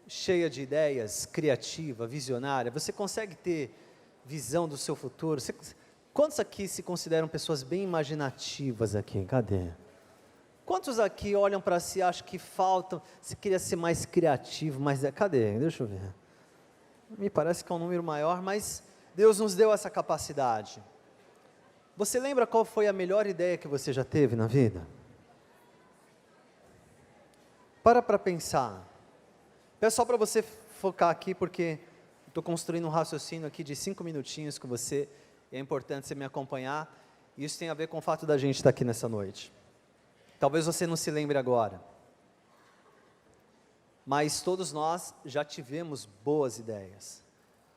cheia de ideias, criativa, visionária? Você consegue ter visão do seu futuro? Quantos aqui se consideram pessoas bem imaginativas aqui? Cadê? Quantos aqui olham para si e acham que faltam, se queria ser mais criativo, cadê? Deixa eu ver. Me parece que é um número maior, mas Deus nos deu essa capacidade. Você lembra qual foi a melhor ideia que você já teve na vida? Para pensar. Peço só para você focar aqui, porque estou construindo um raciocínio aqui de 5 minutinhos com você, e é importante você me acompanhar, e isso tem a ver com o fato da gente estar aqui nessa noite. Talvez você não se lembre agora, mas todos nós já tivemos boas ideias.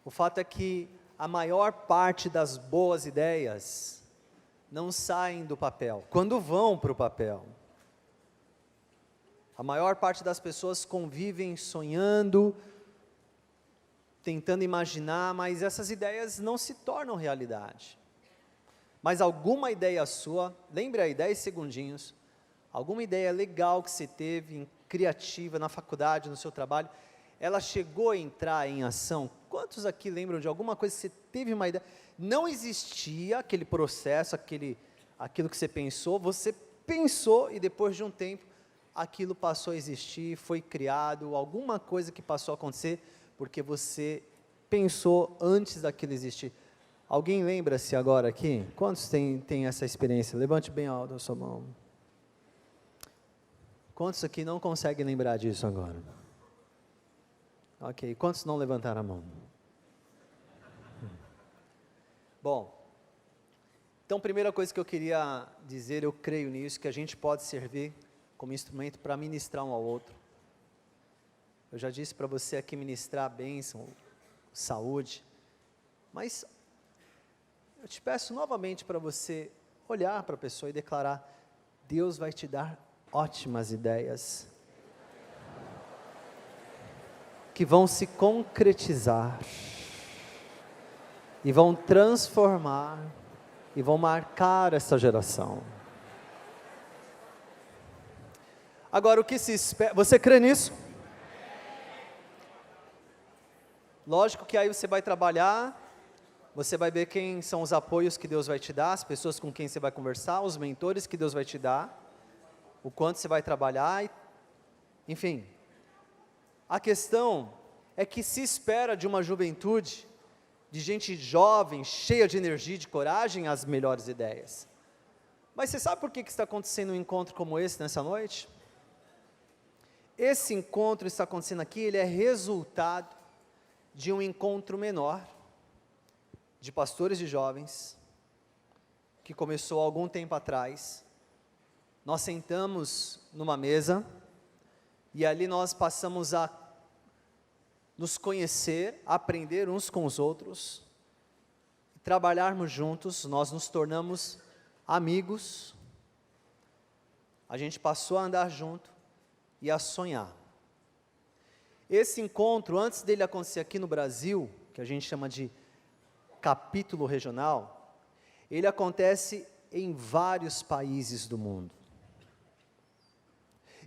O fato é que a maior parte das boas ideias não saem do papel, quando vão para o papel. A maior parte das pessoas convivem sonhando, tentando imaginar, mas essas ideias não se tornam realidade. Mas alguma ideia sua, lembre aí, 10 segundinhos, alguma ideia legal que você teve, criativa, na faculdade, no seu trabalho, ela chegou a entrar em ação? Quantos aqui lembram de alguma coisa que você teve uma ideia? Não existia aquele processo, aquilo que você pensou e depois de um tempo, aquilo passou a existir, foi criado, alguma coisa que passou a acontecer, porque você pensou antes daquilo existir. Alguém lembra-se agora aqui? Quantos tem essa experiência? Levante bem alto a sua mão. Quantos aqui não conseguem lembrar disso agora? Ok, quantos não levantaram a mão? Bom, então primeira coisa que eu queria dizer, eu creio nisso, que a gente pode servir como instrumento para ministrar um ao outro. Eu já disse para você aqui ministrar a bênção, saúde, mas eu te peço novamente para você olhar para a pessoa e declarar: Deus vai te dar ótimas ideias, que vão se concretizar, e vão transformar, e vão marcar essa geração. Agora, o que se espera, você crê nisso? Lógico que aí você vai trabalhar, você vai ver quem são os apoios que Deus vai te dar, as pessoas com quem você vai conversar, os mentores que Deus vai te dar, o quanto você vai trabalhar, enfim. A questão é que se espera de uma juventude, de gente jovem, cheia de energia, de coragem, as melhores ideias. Mas você sabe por que está acontecendo um encontro como esse nessa noite? Esse encontro está acontecendo aqui, ele é resultado de um encontro menor, de pastores de jovens, que começou há algum tempo atrás. Nós sentamos numa mesa, e ali nós passamos a nos conhecer, aprender uns com os outros, trabalharmos juntos, nós nos tornamos amigos, a gente passou a andar junto, e a sonhar. Esse encontro, antes dele acontecer aqui no Brasil, que a gente chama de capítulo regional, ele acontece em vários países do mundo.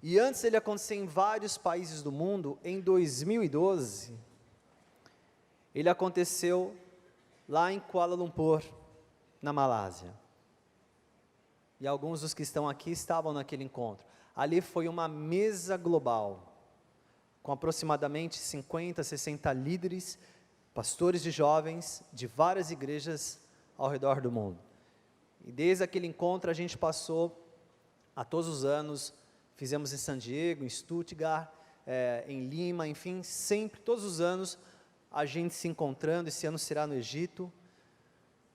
E antes dele acontecer em vários países do mundo, em 2012, ele aconteceu lá em Kuala Lumpur, na Malásia. E alguns dos que estão aqui estavam naquele encontro. Ali foi uma mesa global, com aproximadamente 50, 60 líderes, pastores de jovens, de várias igrejas ao redor do mundo. E desde aquele encontro a gente passou a todos os anos, fizemos em San Diego, em Stuttgart, em Lima, enfim, sempre, todos os anos, a gente se encontrando. Esse ano será no Egito,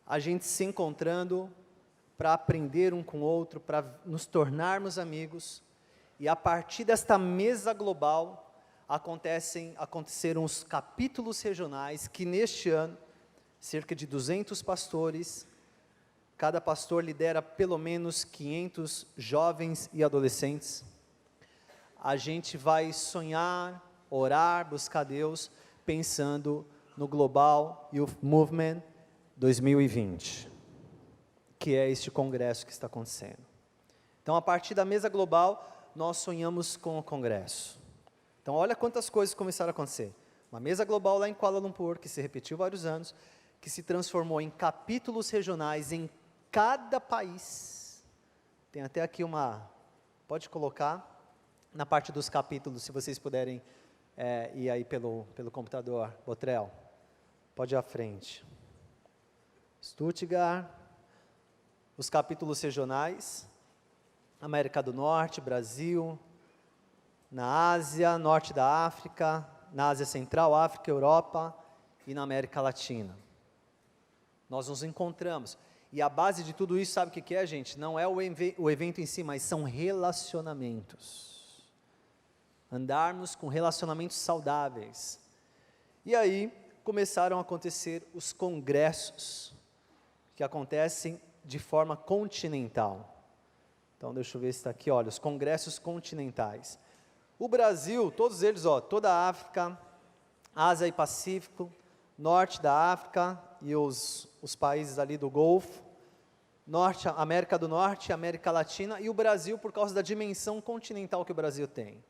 a gente se encontrando para aprender um com o outro, para nos tornarmos amigos. E a partir desta mesa global, aconteceram os capítulos regionais, que neste ano, cerca de 200 pastores, cada pastor lidera pelo menos 500 jovens e adolescentes. A gente vai sonhar, orar, buscar Deus, pensando no Global Youth Movement 2020, que é este congresso que está acontecendo. Então, a partir da mesa global, nós sonhamos com o congresso. Então, olha quantas coisas começaram a acontecer. Uma mesa global lá em Kuala Lumpur, que se repetiu vários anos, que se transformou em capítulos regionais em cada país. Tem até aqui pode colocar na parte dos capítulos, se vocês puderem ir aí pelo computador, Botrel. Pode ir à frente. Stuttgart, os capítulos regionais, América do Norte, Brasil, na Ásia, Norte da África, na Ásia Central, África, Europa e na América Latina. Nós nos encontramos. E a base de tudo isso, sabe o que é, gente? Não é o evento em si, mas são relacionamentos. Andarmos com relacionamentos saudáveis. E aí, começaram a acontecer os congressos, que acontecem de forma continental. Então, deixa eu ver se está aqui, olha, os congressos continentais. O Brasil, todos eles, toda a África, Ásia e Pacífico, Norte da África e os países ali do Golfo, América do Norte, América Latina e o Brasil por causa da dimensão continental que o Brasil tem,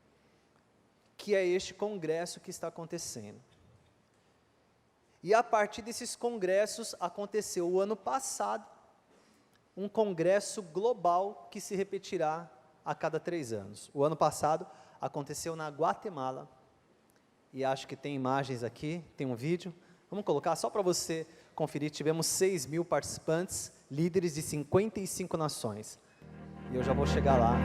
que é este congresso que está acontecendo. E a partir desses congressos aconteceu o ano passado, um congresso global que se repetirá a cada 3 anos. O ano passado aconteceu na Guatemala, e acho que tem imagens aqui, tem um vídeo, vamos colocar só para você conferir. Tivemos 6.000 participantes, líderes de 55 nações, e eu já vou chegar lá.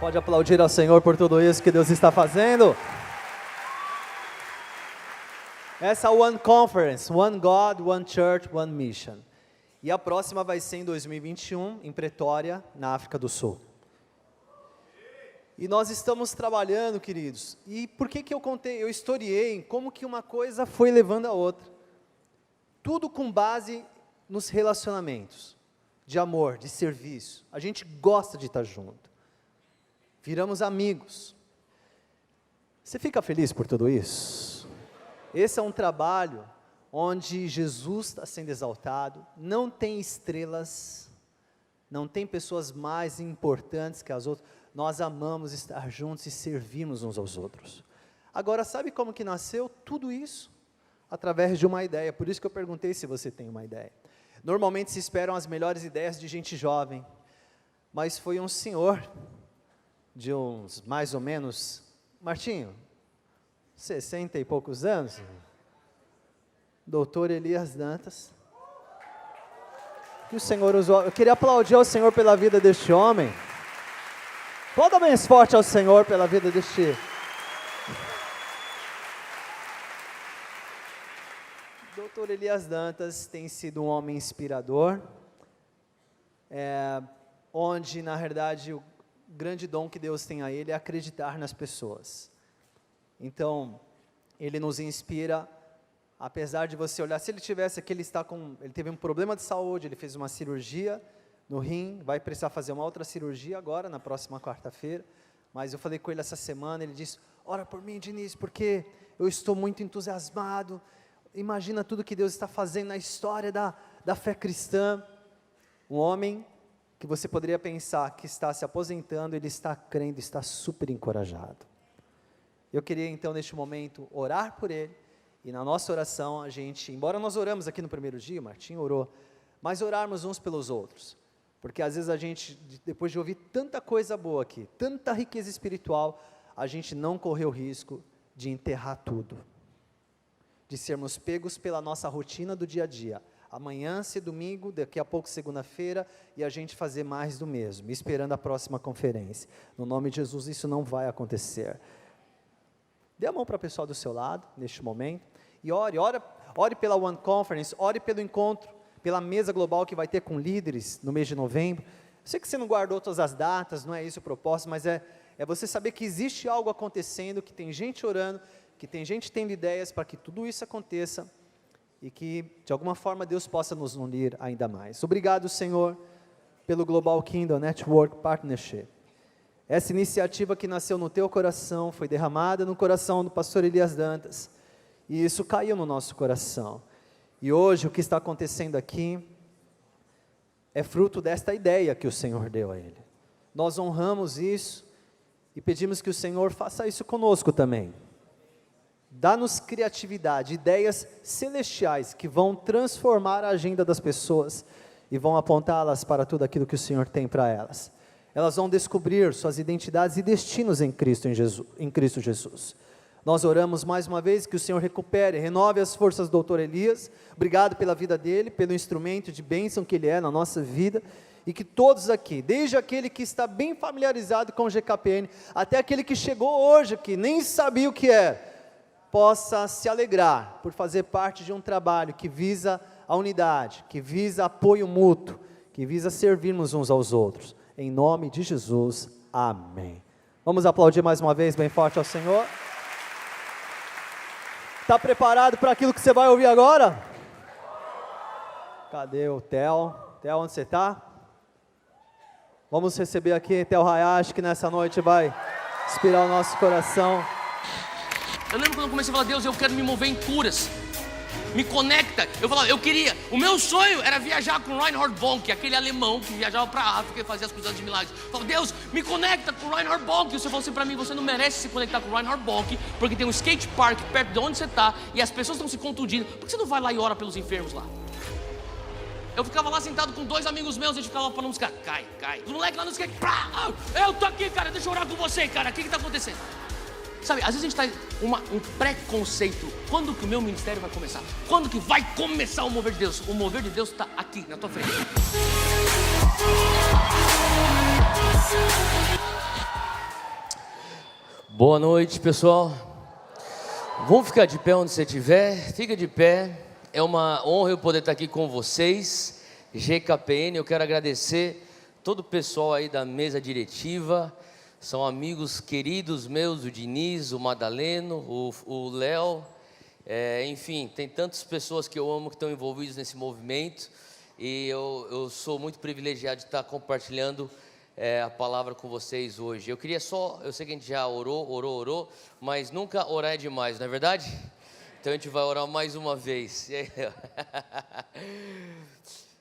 Pode aplaudir ao Senhor por tudo isso que Deus está fazendo. Essa One Conference, One God, One Church, One Mission. E a próxima vai ser em 2021, em Pretória, na África do Sul. E nós estamos trabalhando, queridos. E por que eu historiei como que uma coisa foi levando a outra. Tudo com base nos relacionamentos, de amor, de serviço. A gente gosta de estar junto. Viramos amigos. Você fica feliz por tudo isso? Esse é um trabalho onde Jesus está sendo exaltado, não tem estrelas, não tem pessoas mais importantes que as outras, nós amamos estar juntos e servirmos uns aos outros. Agora, sabe como que nasceu tudo isso? Através de uma ideia, por isso que eu perguntei se você tem uma ideia. Normalmente se esperam as melhores ideias de gente jovem, mas foi um senhor, de uns mais ou menos, Martinho, 60 e poucos anos, doutor Elias Dantas, que o Senhor usou. Eu queria aplaudir ao Senhor pela vida deste homem. Aplauda bem forte ao Senhor pela vida deste. Doutor Elias Dantas tem sido um homem inspirador, onde na verdade o grande dom que Deus tem a ele é acreditar nas pessoas. Então, ele nos inspira. Apesar de você olhar, se ele tivesse aqui, ele teve um problema de saúde, ele fez uma cirurgia no rim, vai precisar fazer uma outra cirurgia agora, na próxima quarta-feira, mas eu falei com ele essa semana, ele disse, ora por mim, Diniz, porque eu estou muito entusiasmado, imagina tudo que Deus está fazendo na história da fé cristã. Um homem que você poderia pensar que está se aposentando, ele está crendo, está super encorajado. Eu queria então, neste momento, orar por ele. E na nossa oração, a gente, embora nós oramos aqui no primeiro dia, o Martinho orou, mas orarmos uns pelos outros, porque às vezes a gente, depois de ouvir tanta coisa boa aqui, tanta riqueza espiritual, a gente não correu o risco de enterrar tudo, de sermos pegos pela nossa rotina do dia a dia, amanhã ser domingo, daqui a pouco segunda-feira, e a gente fazer mais do mesmo, esperando a próxima conferência. No nome de Jesus, isso não vai acontecer. Dê a mão para o pessoal do seu lado, neste momento, e ore pela One Conference, ore pelo encontro, pela mesa global que vai ter com líderes no mês de novembro. Eu sei que você não guardou todas as datas, não é isso o propósito, mas é você saber que existe algo acontecendo, que tem gente orando, que tem gente tendo ideias para que tudo isso aconteça, e que de alguma forma Deus possa nos unir ainda mais. Obrigado, Senhor, pelo Global Kingdom Network Partnership. Essa iniciativa que nasceu no teu coração, foi derramada no coração do pastor Elias Dantas, e isso caiu no nosso coração, e hoje o que está acontecendo aqui, é fruto desta ideia que o Senhor deu a ele. Nós honramos isso, e pedimos que o Senhor faça isso conosco também, dá-nos criatividade, ideias celestiais, que vão transformar a agenda das pessoas, e vão apontá-las para tudo aquilo que o Senhor tem para elas. Elas vão descobrir suas identidades e destinos em Cristo Jesus. Nós oramos mais uma vez que o Senhor recupere, renove as forças do doutor Elias. Obrigado pela vida dele, pelo instrumento de bênção que ele é na nossa vida, e que todos aqui, desde aquele que está bem familiarizado com o GKPN, até aquele que chegou hoje, que nem sabia o que é, possa se alegrar por fazer parte de um trabalho que visa a unidade, que visa apoio mútuo, que visa servirmos uns aos outros. Em nome de Jesus, amém. Vamos aplaudir mais uma vez bem forte ao Senhor. Está preparado para aquilo que você vai ouvir agora? Cadê o Theo? Theo, onde você está? Vamos receber aqui Theo Hayashi, que nessa noite vai inspirar o nosso coração. Eu lembro quando eu comecei a falar, Deus, eu quero me mover em curas. Me conecta. Eu falava, o meu sonho era viajar com Reinhard Bonnke, aquele alemão que viajava para a África e fazia as coisas de milagres. Eu falava, Deus, me conecta com Reinhard Bonnke. E você falou assim para mim, você não merece se conectar com Reinhard Bonnke, porque tem um skate park perto de onde você está e as pessoas estão se contundindo. Por que você não vai lá e ora pelos enfermos lá? Eu ficava lá sentado com 2 amigos meus, a gente ficava falando, os caras, cai. Os moleques lá no skate, eu tô aqui, cara, deixa eu orar com você, cara, o que está acontecendo? Sabe, às vezes a gente traz um preconceito. Quando que o meu ministério vai começar? Quando que vai começar o mover de Deus? O mover de Deus está aqui, na tua frente. Boa noite, pessoal. Vamos ficar de pé onde você estiver. Fica de pé. É uma honra eu poder estar aqui com vocês. GKPN, eu quero agradecer todo o pessoal aí da mesa diretiva. São amigos queridos meus, o Diniz, o Madaleno, o Léo, enfim, tem tantas pessoas que eu amo que estão envolvidas nesse movimento, e eu sou muito privilegiado de estar compartilhando a palavra com vocês hoje. Eu queria só, eu sei que a gente já orou, mas nunca orar é demais, não é verdade? Então a gente vai orar mais uma vez.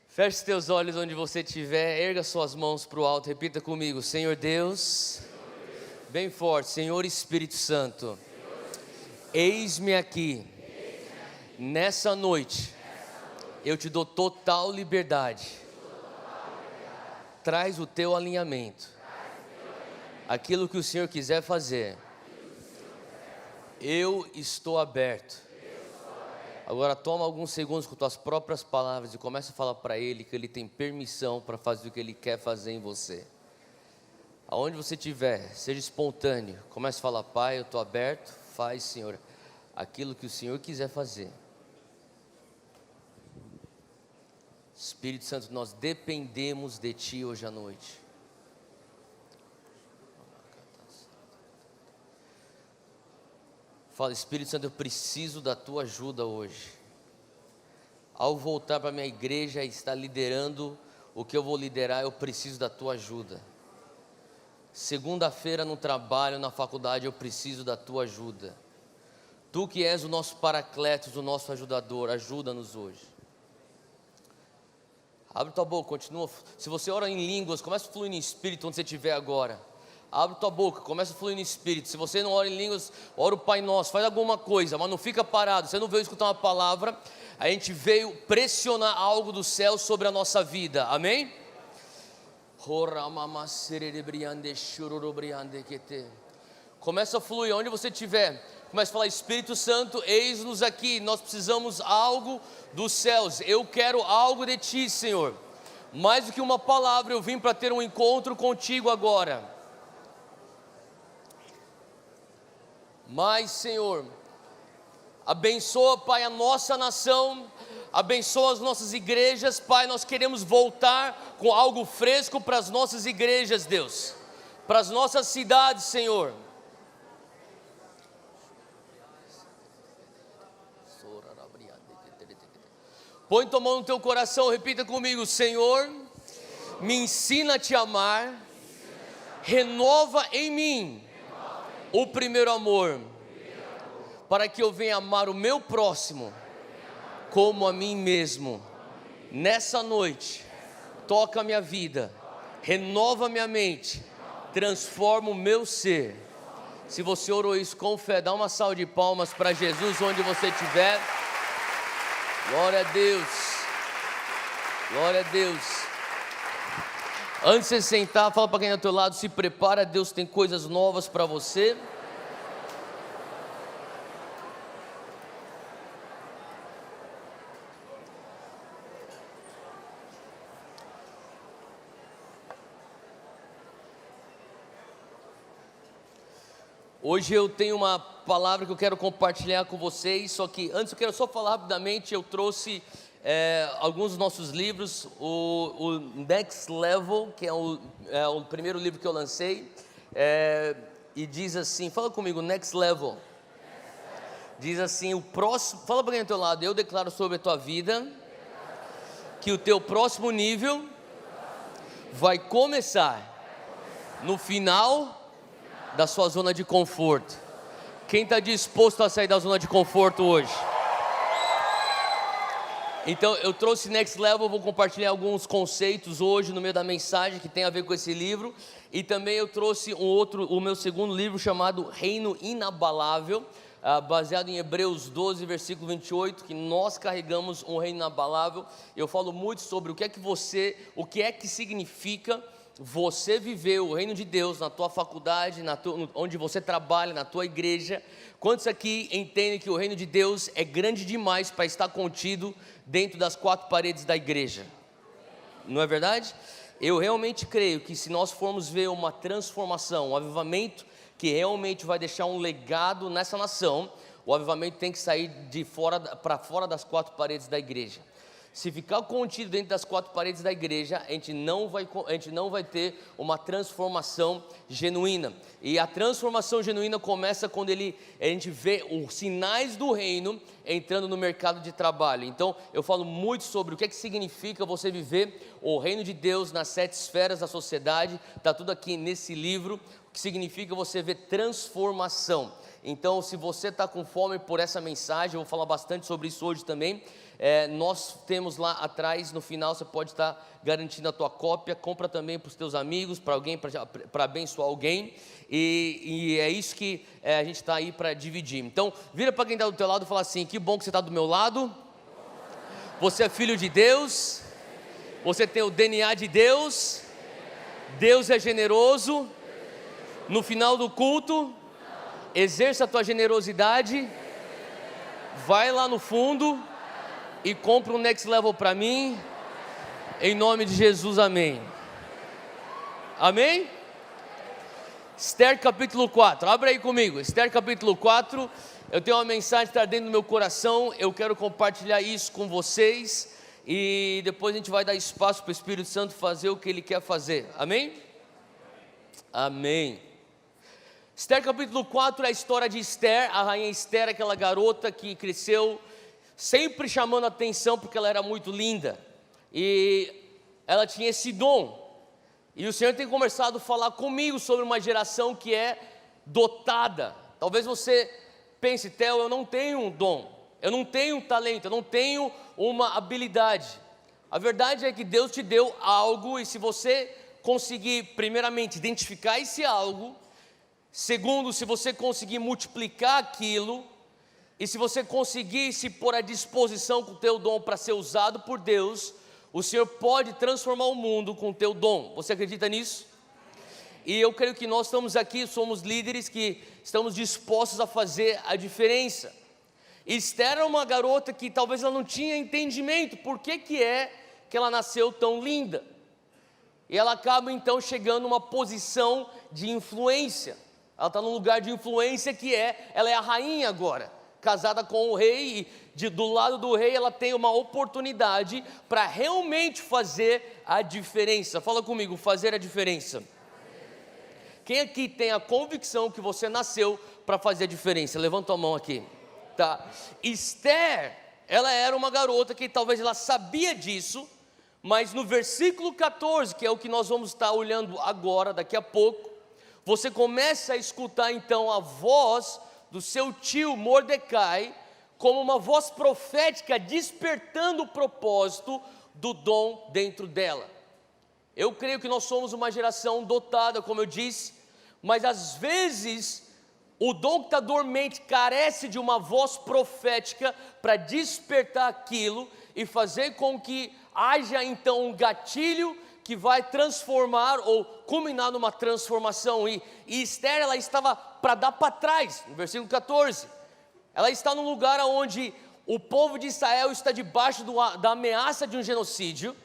Feche teus olhos onde você estiver, erga suas mãos para o alto, repita comigo: Senhor Deus, bem forte, Senhor Espírito Santo, eis-me aqui, nessa noite, eu te dou total liberdade, traz o teu alinhamento, aquilo que o Senhor quiser fazer, eu estou aberto. Agora toma alguns segundos com tuas próprias palavras e começa a falar para Ele que Ele tem permissão para fazer o que Ele quer fazer em você. Aonde você estiver, seja espontâneo, comece a falar: Pai, eu estou aberto, faz, Senhor, aquilo que o Senhor quiser fazer. Espírito Santo, nós dependemos de Ti hoje à noite. Fala: Espírito Santo, eu preciso da Tua ajuda hoje. Ao voltar para a minha igreja e estar liderando o que eu vou liderar, eu preciso da Tua ajuda. Segunda-feira no trabalho, na faculdade, eu preciso da Tua ajuda. Tu que és o nosso paracletos, o nosso ajudador, ajuda-nos hoje. Abre tua boca, continua. Se você ora em línguas, começa a fluir em espírito onde você estiver agora. Abre tua boca, começa a fluir no Espírito. Se você não ora em línguas, ora o Pai Nosso, faz alguma coisa, mas não fica parado. Você não veio escutar uma palavra, a gente veio pressionar algo do céu sobre a nossa vida, amém? Começa a fluir, onde você estiver, começa a falar: Espírito Santo, eis-nos aqui, nós precisamos algo dos céus, eu quero algo de Ti, Senhor. Mais do que uma palavra, eu vim para ter um encontro contigo agora. Mas, Senhor, abençoa, Pai, a nossa nação, abençoa as nossas igrejas, Pai. Nós queremos voltar com algo fresco para as nossas igrejas, Deus, para as nossas cidades, Senhor. Põe tua mão no teu coração, repita comigo: Senhor, me ensina a Te amar, renova em mim o primeiro amor, para que eu venha amar o meu próximo como a mim mesmo. Nessa noite, toca a minha vida, renova minha mente, transforma o meu ser. Se você orou isso com fé, dá uma salva de palmas para Jesus onde você estiver. Glória a Deus, glória a Deus. Antes de você sentar, fala para quem está do teu lado: se prepara, Deus tem coisas novas para você. Hoje eu tenho uma palavra que eu quero compartilhar com vocês, só que antes eu quero só falar rapidamente. Eu trouxe alguns dos nossos livros, o Next Level, que é o primeiro livro que eu lancei, e diz assim, fala comigo: Next Level. Diz assim: o próximo, fala para quem do teu lado: eu declaro sobre a tua vida que o teu próximo nível vai começar no final da sua zona de conforto. Quem está disposto a sair da zona de conforto hoje? Então eu trouxe Next Level, vou compartilhar alguns conceitos hoje no meio da mensagem que tem a ver com esse livro. E também eu trouxe o meu segundo livro chamado Reino Inabalável, baseado em Hebreus 12, versículo 28, que nós carregamos um reino inabalável. Eu falo muito sobre o que é que significa você viver o reino de Deus na tua faculdade, onde você trabalha, na tua igreja. Quantos aqui entendem que o reino de Deus é grande demais para estar contido dentro das quatro paredes da igreja? Não é verdade? Eu realmente creio que se nós formos ver uma transformação, um avivamento que realmente vai deixar um legado nessa nação, o avivamento tem que sair para fora das quatro paredes da igreja. se ficar contido dentro das quatro paredes da igreja, a gente não vai ter uma transformação genuína. E a transformação genuína começa quando a gente vê os sinais do reino entrando no mercado de trabalho. Então, eu falo muito sobre o que significa você viver o reino de Deus nas 7 esferas da sociedade. Está tudo aqui nesse livro, o que significa você ver transformação. Então, se você está com fome por essa mensagem, eu vou falar bastante sobre isso hoje também. Nós temos lá atrás, no final, você pode estar garantindo a tua cópia. Compra também para os teus amigos, para alguém, para abençoar alguém. E é isso que a gente está aí para dividir. Então, vira para quem está do teu lado e fala assim: que bom que você está do meu lado. Você é filho de Deus. Você tem o DNA de Deus. Deus é generoso. No final do culto, exerça a tua generosidade. Vai lá no fundo e compra um next level para mim, em nome de Jesus, amém. Amém? Esther capítulo 4, abre aí comigo, Esther capítulo 4, eu tenho uma mensagem que está dentro do meu coração, eu quero compartilhar isso com vocês, e depois a gente vai dar espaço para o Espírito Santo fazer o que Ele quer fazer, amém? Amém. Esther capítulo 4 é a história de Esther, a rainha Esther, aquela garota que cresceu sempre chamando a atenção porque ela era muito linda, e ela tinha esse dom, e o Senhor tem começado a falar comigo sobre uma geração que é dotada. Talvez você pense: Theo, eu não tenho um dom, eu não tenho um talento, eu não tenho uma habilidade. A verdade é que Deus te deu algo, e se você conseguir primeiramente identificar esse algo, segundo, se você conseguir multiplicar aquilo, e se você conseguir se pôr à disposição com o teu dom para ser usado por Deus, o Senhor pode transformar o mundo com o teu dom. Você acredita nisso? E eu creio que nós estamos aqui, somos líderes que estamos dispostos a fazer a diferença. Esther era uma garota que talvez ela não tinha entendimento por que ela nasceu tão linda. E ela acaba então chegando numa posição de influência. Ela está num lugar de influência ela é a rainha agora, casada com o rei, e do lado do rei ela tem uma oportunidade para realmente fazer a diferença. Fala comigo, fazer a diferença. Quem aqui tem a convicção que você nasceu para fazer a diferença? Levanta a mão aqui, tá? Esther, ela era uma garota que talvez ela sabia disso, mas no versículo 14, que é o que nós vamos estar olhando agora, daqui a pouco, você começa a escutar então a voz do seu tio Mordecai, como uma voz profética, despertando o propósito do dom dentro dela. Eu creio que nós somos uma geração dotada, como eu disse, mas às vezes o dom que está dormente carece de uma voz profética para despertar aquilo e fazer com que haja então um gatilho que vai transformar ou culminar numa transformação. E Esther, ela estava para dar para trás, no versículo 14, ela está num lugar onde o povo de Israel está debaixo da ameaça de um genocídio.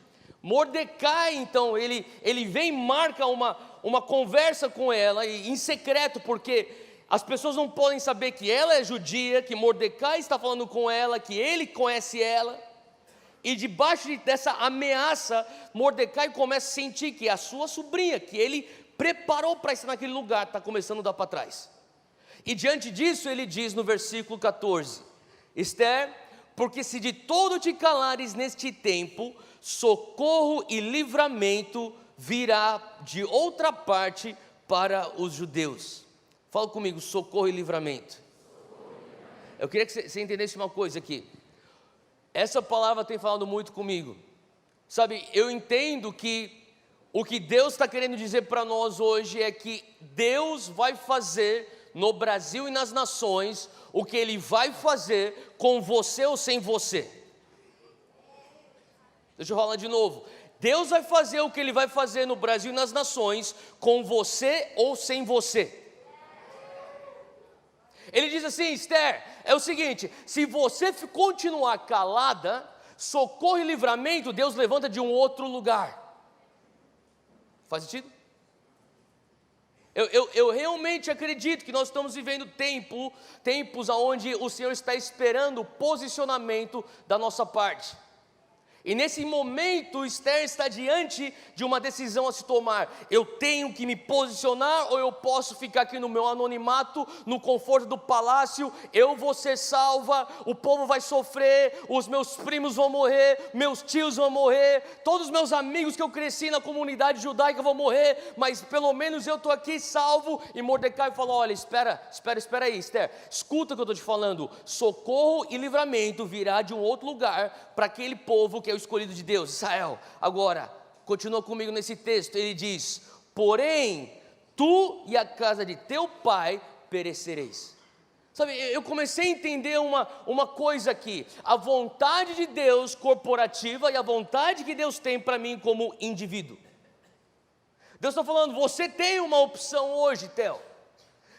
Mordecai, então, ele vem e marca uma conversa com ela, e em secreto, porque as pessoas não podem saber que ela é judia, que Mordecai está falando com ela, que ele conhece ela. E debaixo dessa ameaça, Mordecai começa a sentir que a sua sobrinha, que ele preparou para estar naquele lugar, está começando a dar para trás. E diante disso ele diz no versículo 14: Esther, porque se de todo te calares neste tempo, socorro e livramento virá de outra parte para os judeus. Fala comigo, socorro e livramento. Eu queria que você entendesse uma coisa aqui. Essa palavra tem falado muito comigo. Sabe, eu entendo que o que Deus está querendo dizer para nós hoje é que Deus vai fazer no Brasil e nas nações o que Ele vai fazer com você ou sem você. Deixa eu falar de novo. Deus vai fazer o que Ele vai fazer no Brasil e nas nações com você ou sem você. Ele diz assim: Esther, é o seguinte, se você continuar calada, socorro e livramento, Deus levanta de um outro lugar. Faz sentido? Eu realmente acredito que nós estamos vivendo tempos onde o Senhor está esperando o posicionamento da nossa parte. E nesse momento, Esther está diante de uma decisão a se tomar. Eu tenho que me posicionar ou eu posso ficar aqui no meu anonimato, no conforto do palácio? Eu vou ser salva, o povo vai sofrer, os meus primos vão morrer, meus tios vão morrer, todos os meus amigos que eu cresci na comunidade judaica vão morrer, mas pelo menos eu estou aqui salvo. E Mordecai falou: olha, espera aí, Esther, escuta o que eu estou te falando. Socorro e livramento virá de um outro lugar para aquele povo que é o escolhido de Deus, Israel. Agora, continua comigo nesse texto, ele diz: porém, tu e a casa de teu pai perecereis. Sabe, eu comecei a entender uma coisa aqui, a vontade de Deus corporativa e a vontade que Deus tem para mim como indivíduo. Deus está falando: você tem uma opção hoje, Theo,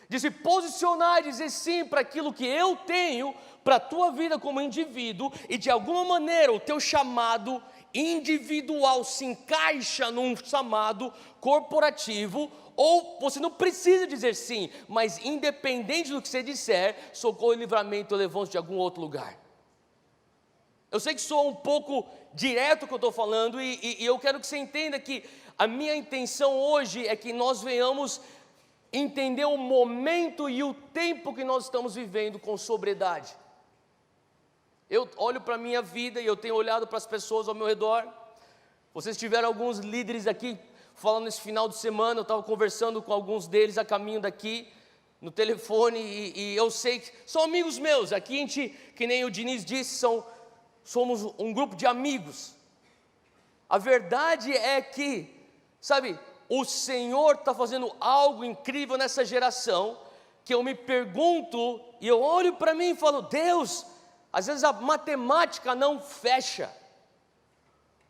de se posicionar e dizer sim para aquilo que eu tenho para a tua vida como indivíduo, e de alguma maneira o teu chamado individual se encaixa num chamado corporativo, ou você não precisa dizer sim, mas independente do que você disser, socorro e livramento levam-se de algum outro lugar. Eu sei que sou um pouco direto o que eu estou falando, e eu quero que você entenda que a minha intenção hoje é que nós venhamos entender o momento e o tempo que nós estamos vivendo com sobriedade. Eu olho para a minha vida e eu tenho olhado para as pessoas ao meu redor. Vocês tiveram alguns líderes aqui falando nesse final de semana, eu estava conversando com alguns deles a caminho daqui, no telefone, e eu sei que são amigos meus. Aqui a gente, que nem o Diniz disse, somos um grupo de amigos. A verdade é que, sabe, o Senhor está fazendo algo incrível nessa geração, que eu me pergunto, e eu olho para mim e falo: Deus, às vezes a matemática não fecha.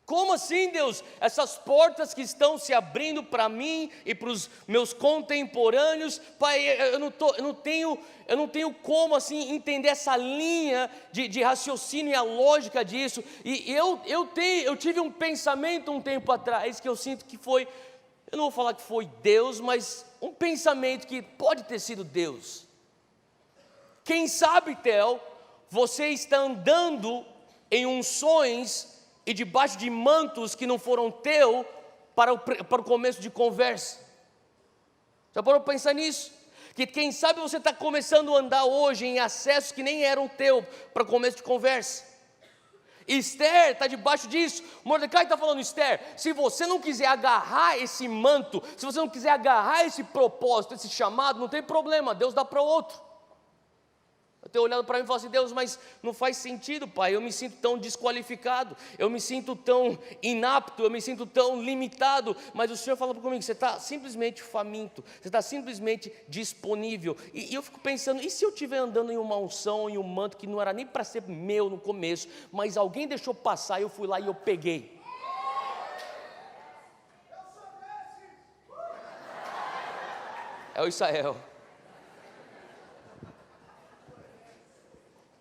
Como assim, Deus? Essas portas que estão se abrindo para mim e para os meus contemporâneos, Pai, eu não tenho como assim entender essa linha de raciocínio e a lógica disso. E eu tive um pensamento um tempo atrás que eu sinto que foi, eu não vou falar que foi Deus, mas um pensamento que pode ter sido Deus. Quem sabe, Theo, você está andando em unções e debaixo de mantos que não foram teu para o começo de conversa. Já parou para pensar nisso? Que quem sabe você está começando a andar hoje em acessos que nem eram teu para o começo de conversa. Esther está debaixo disso. Mordecai está falando: Esther, se você não quiser agarrar esse manto, se você não quiser agarrar esse propósito, esse chamado, não tem problema, Deus dá para outro. Eu tenho olhado para mim e falado assim: Deus, mas não faz sentido, Pai, eu me sinto tão desqualificado, eu me sinto tão inapto, eu me sinto tão limitado. Mas o Senhor falou comigo: você está simplesmente faminto, você está simplesmente disponível. E eu fico pensando: e se eu estiver andando em uma unção, em um manto que não era nem para ser meu no começo, mas alguém deixou passar e eu fui lá e eu peguei? É o Israel.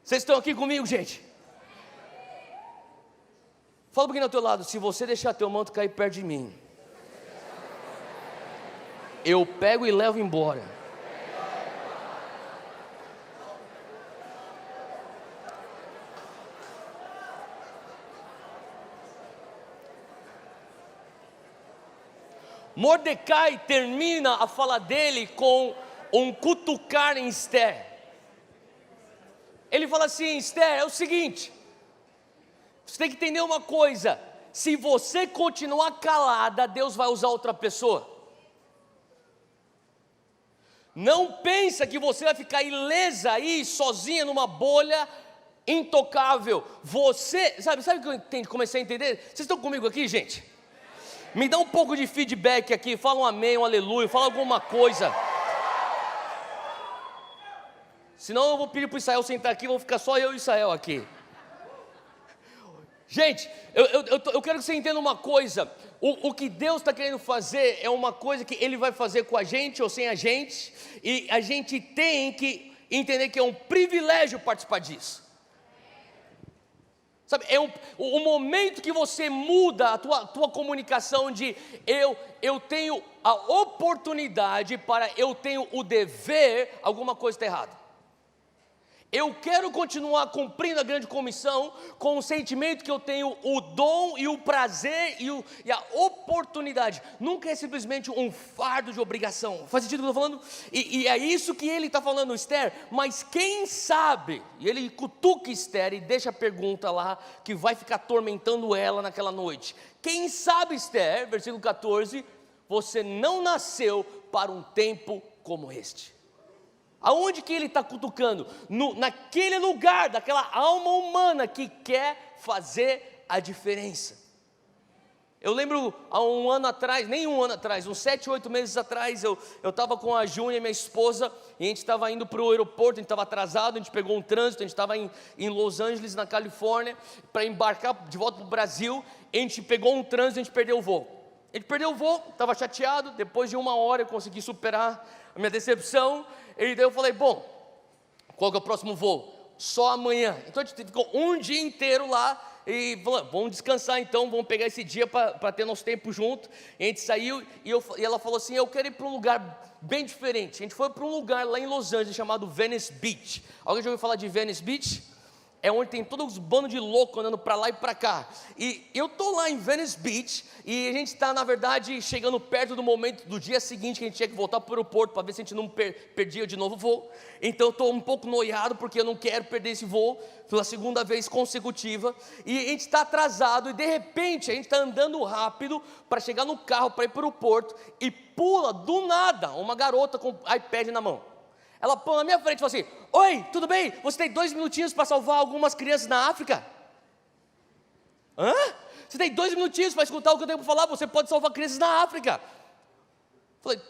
Vocês estão aqui comigo, gente? Fala um pouquinho ao teu lado: se você deixar teu manto cair perto de mim, eu pego e levo embora. Mordecai termina a fala dele com um cutucar em Esther. Ele fala assim: Esther, é o seguinte, você tem que entender uma coisa, se você continuar calada, Deus vai usar outra pessoa. Não pensa que você vai ficar ilesa aí, sozinha numa bolha intocável. Você, sabe o que eu comecei a entender? Vocês estão comigo aqui, gente? Me dá um pouco de feedback aqui, fala um amém, um aleluia, fala alguma coisa. Senão eu vou pedir para o Israel sentar aqui, vou ficar só eu e o Israel aqui. Gente, eu quero que você entenda uma coisa. O que Deus está querendo fazer é uma coisa que Ele vai fazer com a gente ou sem a gente. E a gente tem que entender que é um privilégio participar disso. Sabe, o momento que você muda a tua comunicação de eu tenho a oportunidade para eu tenho o dever, alguma coisa está errada. Eu quero continuar cumprindo a grande comissão com o sentimento que eu tenho o dom e o prazer e a oportunidade. Nunca é simplesmente um fardo de obrigação. Faz sentido o que eu estou falando? E é isso que ele está falando, Esther. Mas quem sabe, e ele cutuca Esther e deixa a pergunta lá, que vai ficar atormentando ela naquela noite. Quem sabe, Esther, versículo 14, você não nasceu para um tempo como este. Aonde que ele está cutucando? Naquele lugar, daquela alma humana que quer fazer a diferença. Eu lembro há um ano atrás, nem um ano atrás, uns 7, 8 meses atrás, eu estava com a Júnia, minha esposa, e a gente estava indo para o aeroporto, a gente estava atrasado, a gente pegou um trânsito, a gente estava em Los Angeles, na Califórnia, para embarcar de volta para o Brasil, a gente pegou um trânsito, a gente perdeu o voo. A gente perdeu o voo, estava chateado, depois de 1 hora eu consegui superar a minha decepção, e daí eu falei, bom, qual que é o próximo voo? Só amanhã. Então a gente ficou um dia inteiro lá, e falou, vamos descansar então, vamos pegar esse dia para ter nosso tempo junto. E a gente saiu, e ela falou assim, eu quero ir para um lugar bem diferente. A gente foi para um lugar lá em Los Angeles, chamado Venice Beach. Alguém já ouviu falar de Venice Beach? É onde tem todos os bandos de louco andando para lá e para cá. E eu estou lá em Venice Beach, e a gente está, na verdade, chegando perto do momento do dia seguinte, que a gente tinha que voltar para o aeroporto, para ver se a gente não perdia de novo o voo. Então eu estou um pouco noiado, porque eu não quero perder esse voo, pela segunda vez consecutiva. E a gente está atrasado, e de repente, a gente está andando rápido, para chegar no carro, para ir para o aeroporto, e pula, do nada, uma garota com iPad na mão. Ela põe na minha frente e fala assim, oi, tudo bem? Você tem 2 minutinhos para salvar algumas crianças na África? Hã? Você tem 2 minutinhos para escutar o que eu tenho para falar? Você pode salvar crianças na África. Falei,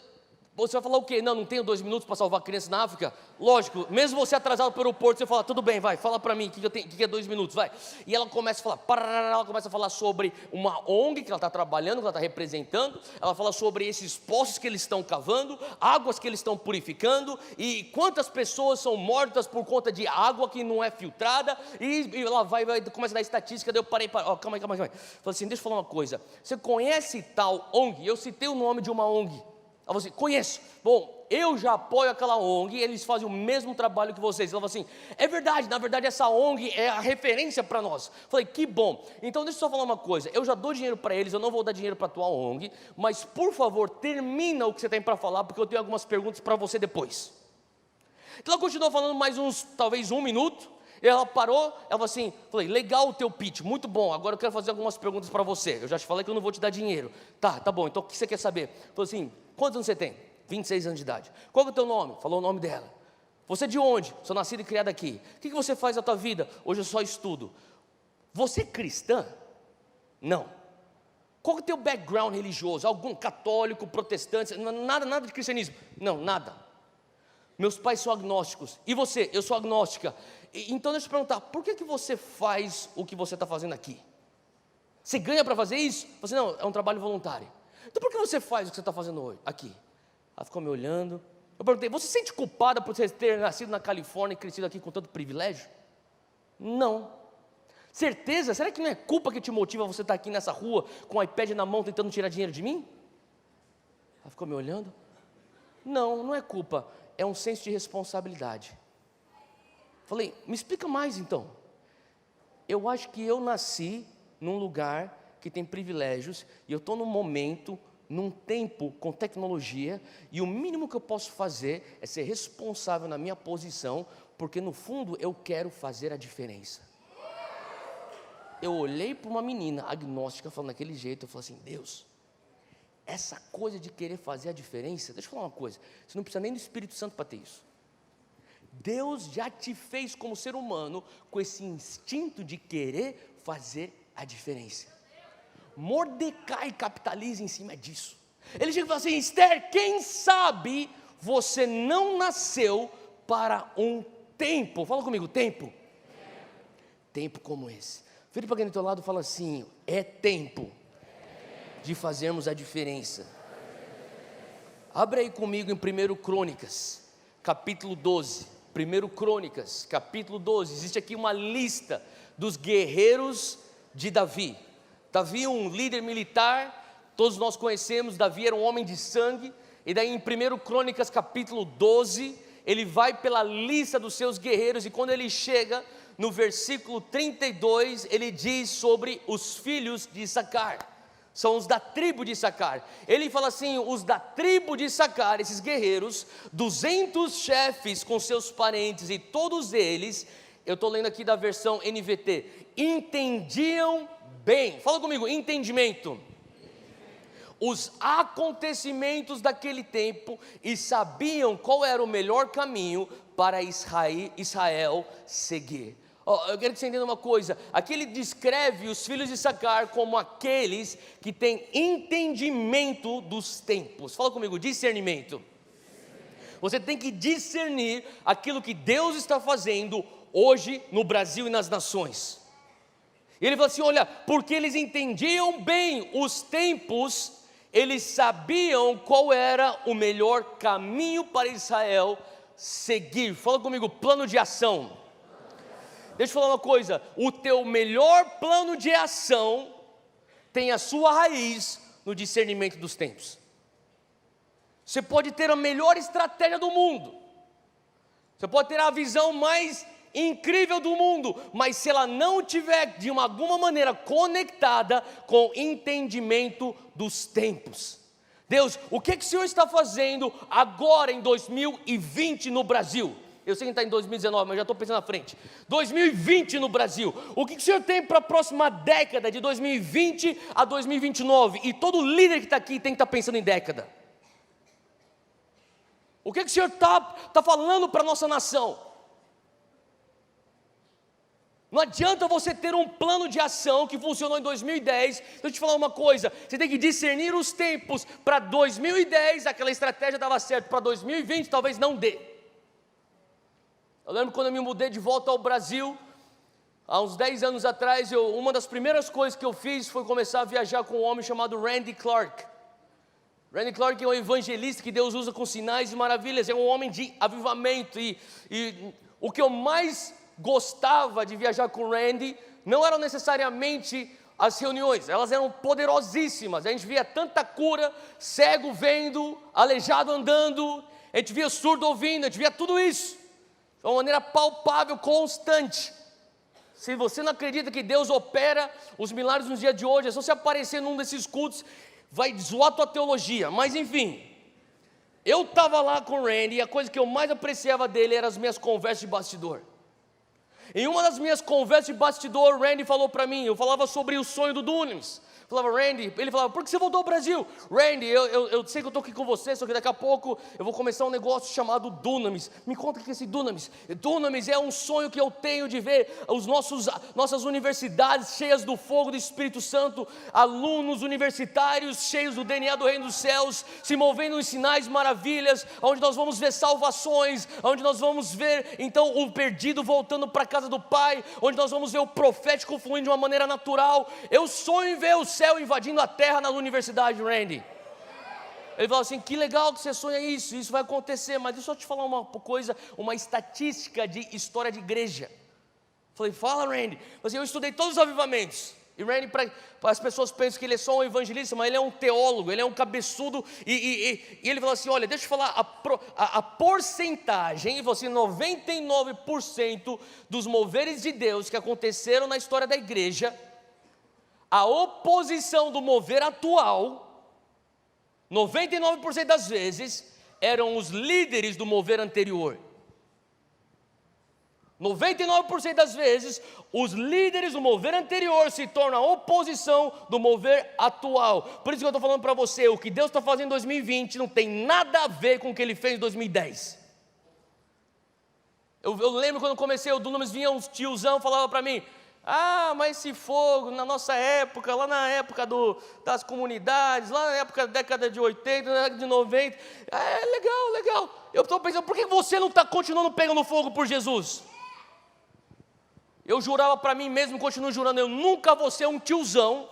você vai falar o quê? Não tenho 2 minutos para salvar crianças na África? Lógico, mesmo você atrasado pelo aeroporto, você fala, tudo bem, vai, fala para mim, o que é 2 minutos, vai. E ela começa a falar, ela começa a falar sobre uma ONG que ela está trabalhando, que ela está representando. Ela fala sobre esses poços que eles estão cavando, águas que eles estão purificando, e quantas pessoas são mortas por conta de água que não é filtrada. E ela começa a dar estatística, daí eu parei, calma aí. Falei assim, deixa eu falar uma coisa, você conhece tal ONG? Eu citei o nome de uma ONG. Ela falou assim, conheço. Bom, eu já apoio aquela ONG, eles fazem o mesmo trabalho que vocês. Ela falou assim, é verdade, na verdade essa ONG é a referência para nós. Falei, que bom. Então deixa eu só falar uma coisa, eu já dou dinheiro para eles, eu não vou dar dinheiro para a tua ONG, mas por favor, termina o que você tem para falar, porque eu tenho algumas perguntas para você depois. Então ela continuou falando mais talvez 1 minuto. Ela parou, ela falou assim, falei, legal o teu pitch, muito bom, agora eu quero fazer algumas perguntas para você. Eu já te falei que eu não vou te dar dinheiro. Tá bom, então o que você quer saber? Falou assim, quantos anos você tem? 26 anos de idade. Qual é o teu nome? Falou o nome dela. Você é de onde? Sou nascido e criado aqui. O que você faz na tua vida? Hoje eu só estudo. Você é cristã? Não. Qual é o teu background religioso? Algum católico, protestante? Nada de cristianismo? Não, nada. Meus pais são agnósticos. E você? Eu sou agnóstica. Então deixa eu te perguntar, por que você faz o que você está fazendo aqui? Você ganha para fazer isso? Você não, é um trabalho voluntário. Então por que você faz o que você está fazendo hoje, aqui? Ela ficou me olhando. Eu perguntei, você se sente culpada por você ter nascido na Califórnia e crescido aqui com tanto privilégio? Não. Certeza? Será que não é culpa que te motiva você estar aqui nessa rua com o iPad na mão tentando tirar dinheiro de mim? Ela ficou me olhando. Não é culpa, é um senso de responsabilidade. Falei, me explica mais então. Eu acho que eu nasci num lugar que tem privilégios, e eu estou num momento, num tempo com tecnologia, e o mínimo que eu posso fazer é ser responsável na minha posição, porque no fundo eu quero fazer a diferença. Eu olhei para uma menina agnóstica falando daquele jeito, eu falei assim, Deus, essa coisa de querer fazer a diferença, deixa eu falar uma coisa, você não precisa nem do Espírito Santo para ter isso. Deus já te fez como ser humano com esse instinto de querer fazer a diferença. Mordecai capitaliza em cima disso. Ele chega e fala assim, Esther, quem sabe você não nasceu para um tempo, fala comigo, tempo como esse. Vira para quem do teu lado e fala assim, é tempo de fazermos a diferença. Abre aí comigo em 1 Crônicas, capítulo 12. 1 Crônicas, capítulo 12, existe aqui uma lista dos guerreiros de Davi. Davi, um líder militar, todos nós conhecemos, Davi era um homem de sangue, e daí em 1 Crônicas, capítulo 12, ele vai pela lista dos seus guerreiros, e quando ele chega no versículo 32, ele diz sobre os filhos de Issacar, são os da tribo de Issacar. Ele fala assim: os da tribo de Issacar, esses guerreiros, 200 chefes com seus parentes, e todos eles, eu estou lendo aqui da versão NVT, entendiam bem, fala comigo, entendimento, os acontecimentos daquele tempo, e sabiam qual era o melhor caminho para Israel seguir. Eu quero que você entenda uma coisa, aqui ele descreve os filhos de Issacar como aqueles que têm entendimento dos tempos. Fala comigo, discernimento. Você tem que discernir aquilo que Deus está fazendo hoje no Brasil e nas nações. E ele fala assim: olha, porque eles entendiam bem os tempos, eles sabiam qual era o melhor caminho para Israel seguir. Fala comigo, plano de ação. Deixa eu falar uma coisa, o teu melhor plano de ação tem a sua raiz no discernimento dos tempos. Você pode ter a melhor estratégia do mundo, você pode ter a visão mais incrível do mundo, mas se ela não tiver de alguma maneira conectada com o entendimento dos tempos. Deus, o que o Senhor está fazendo agora em 2020 no Brasil? Eu sei que está em 2019, mas já estou pensando na frente. 2020 no Brasil. O que o Senhor tem para a próxima década, de 2020 a 2029? E todo líder que está aqui tem que estar pensando em década. O que o Senhor está falando para a nossa nação? Não adianta você ter um plano de ação que funcionou em 2010. Deixa eu te falar uma coisa, você tem que discernir os tempos. Para 2010 aquela estratégia dava certo, para 2020 talvez não dê. Eu lembro quando eu me mudei de volta ao Brasil, há uns 10 anos atrás, uma das primeiras coisas que eu fiz foi começar a viajar com um homem chamado Randy Clark. Randy Clark é um evangelista que Deus usa com sinais e maravilhas, é um homem de avivamento, e o que eu mais gostava de viajar com Randy, não eram necessariamente as reuniões, elas eram poderosíssimas, a gente via tanta cura, cego vendo, aleijado andando, a gente via surdo ouvindo, a gente via tudo isso, de uma maneira palpável, constante. Se você não acredita que Deus opera os milagres nos dias de hoje, é só você aparecer num desses cultos, vai zoar a tua teologia, mas enfim, eu estava lá com o Randy, e a coisa que eu mais apreciava dele eram as minhas conversas de bastidor. Em uma das minhas conversas de bastidor, o Randy falou para mim, eu falava sobre o sonho do Dunamis. Falava, Randy, ele falava, por que você voltou ao Brasil? Randy, eu sei que eu estou aqui com você, só que daqui a pouco eu vou começar um negócio chamado Dunamis. Me conta o que é esse Dunamis. Dunamis é um sonho que eu tenho de ver nossas universidades cheias do fogo do Espírito Santo, alunos universitários cheios do DNA do Reino dos Céus, se movendo em sinais, maravilhas, onde nós vamos ver salvações, onde nós vamos ver então o perdido voltando para a casa do Pai, onde nós vamos ver o profético fluindo de uma maneira natural. Eu sonho em ver o céu invadindo a terra na universidade, Randy. Ele falou assim, que legal que você sonha isso vai acontecer, mas deixa eu te falar uma coisa, uma estatística de história de igreja. Falei, fala Randy. Assim, eu estudei todos os avivamentos, e Randy, as pessoas pensam que ele é só um evangelista, mas ele é um teólogo, ele é um cabeçudo, e ele falou assim, olha, deixa eu falar a porcentagem, ele falou assim, 99% dos moveres de Deus que aconteceram na história da igreja, a oposição do mover atual, 99% das vezes, eram os líderes do mover anterior. 99% das vezes, os líderes do mover anterior se tornam a oposição do mover atual. Por isso que eu estou falando para você, o que Deus está fazendo em 2020 não tem nada a ver com o que Ele fez em 2010. Eu lembro quando eu comecei, o Dunamis vinha uns tiozão, falava para mim, mas esse fogo, na nossa época, lá na época das comunidades, lá na época da década de 80, na década de 90, legal. Eu estou pensando, por que você não está continuando pegando fogo por Jesus? Eu jurava para mim mesmo, continuo jurando, eu nunca vou ser um tiozão,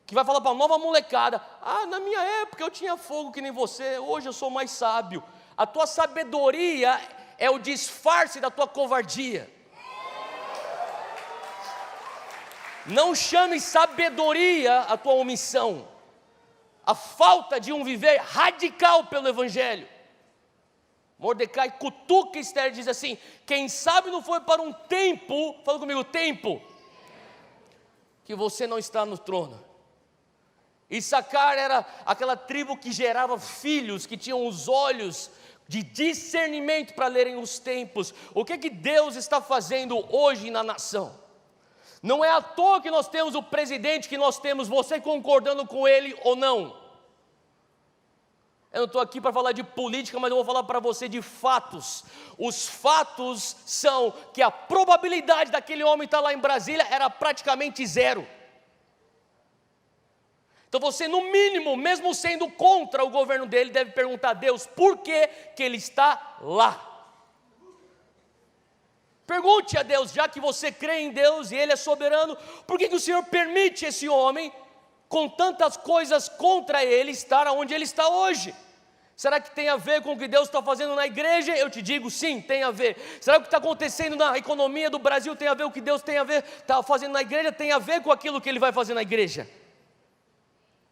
que vai falar para a nova molecada, na minha época eu tinha fogo que nem você, hoje eu sou mais sábio. A tua sabedoria é o disfarce da tua covardia. Não chame sabedoria a tua omissão, a falta de um viver radical pelo Evangelho. Mordecai cutuca Esther e diz assim: quem sabe não foi para um tempo, fala comigo, tempo, que você não está no trono. Issacar era aquela tribo que gerava filhos, que tinham os olhos de discernimento para lerem os tempos. O que Deus está fazendo hoje na nação? Não é à toa que nós temos o presidente que nós temos, você concordando com ele ou não. Eu não estou aqui para falar de política, mas eu vou falar para você de fatos. Os fatos são que a probabilidade daquele homem estar lá em Brasília era praticamente zero. Então você, no mínimo, mesmo sendo contra o governo dele, deve perguntar a Deus por que ele está lá. Pergunte a Deus, já que você crê em Deus e Ele é soberano, por que o Senhor permite esse homem, com tantas coisas contra ele, estar onde ele está hoje? Será que tem a ver com o que Deus está fazendo na igreja? Eu te digo sim, tem a ver. Será que o que está acontecendo na economia do Brasil tem a ver com o que Deus está fazendo na igreja? Tem a ver com aquilo que Ele vai fazer na igreja.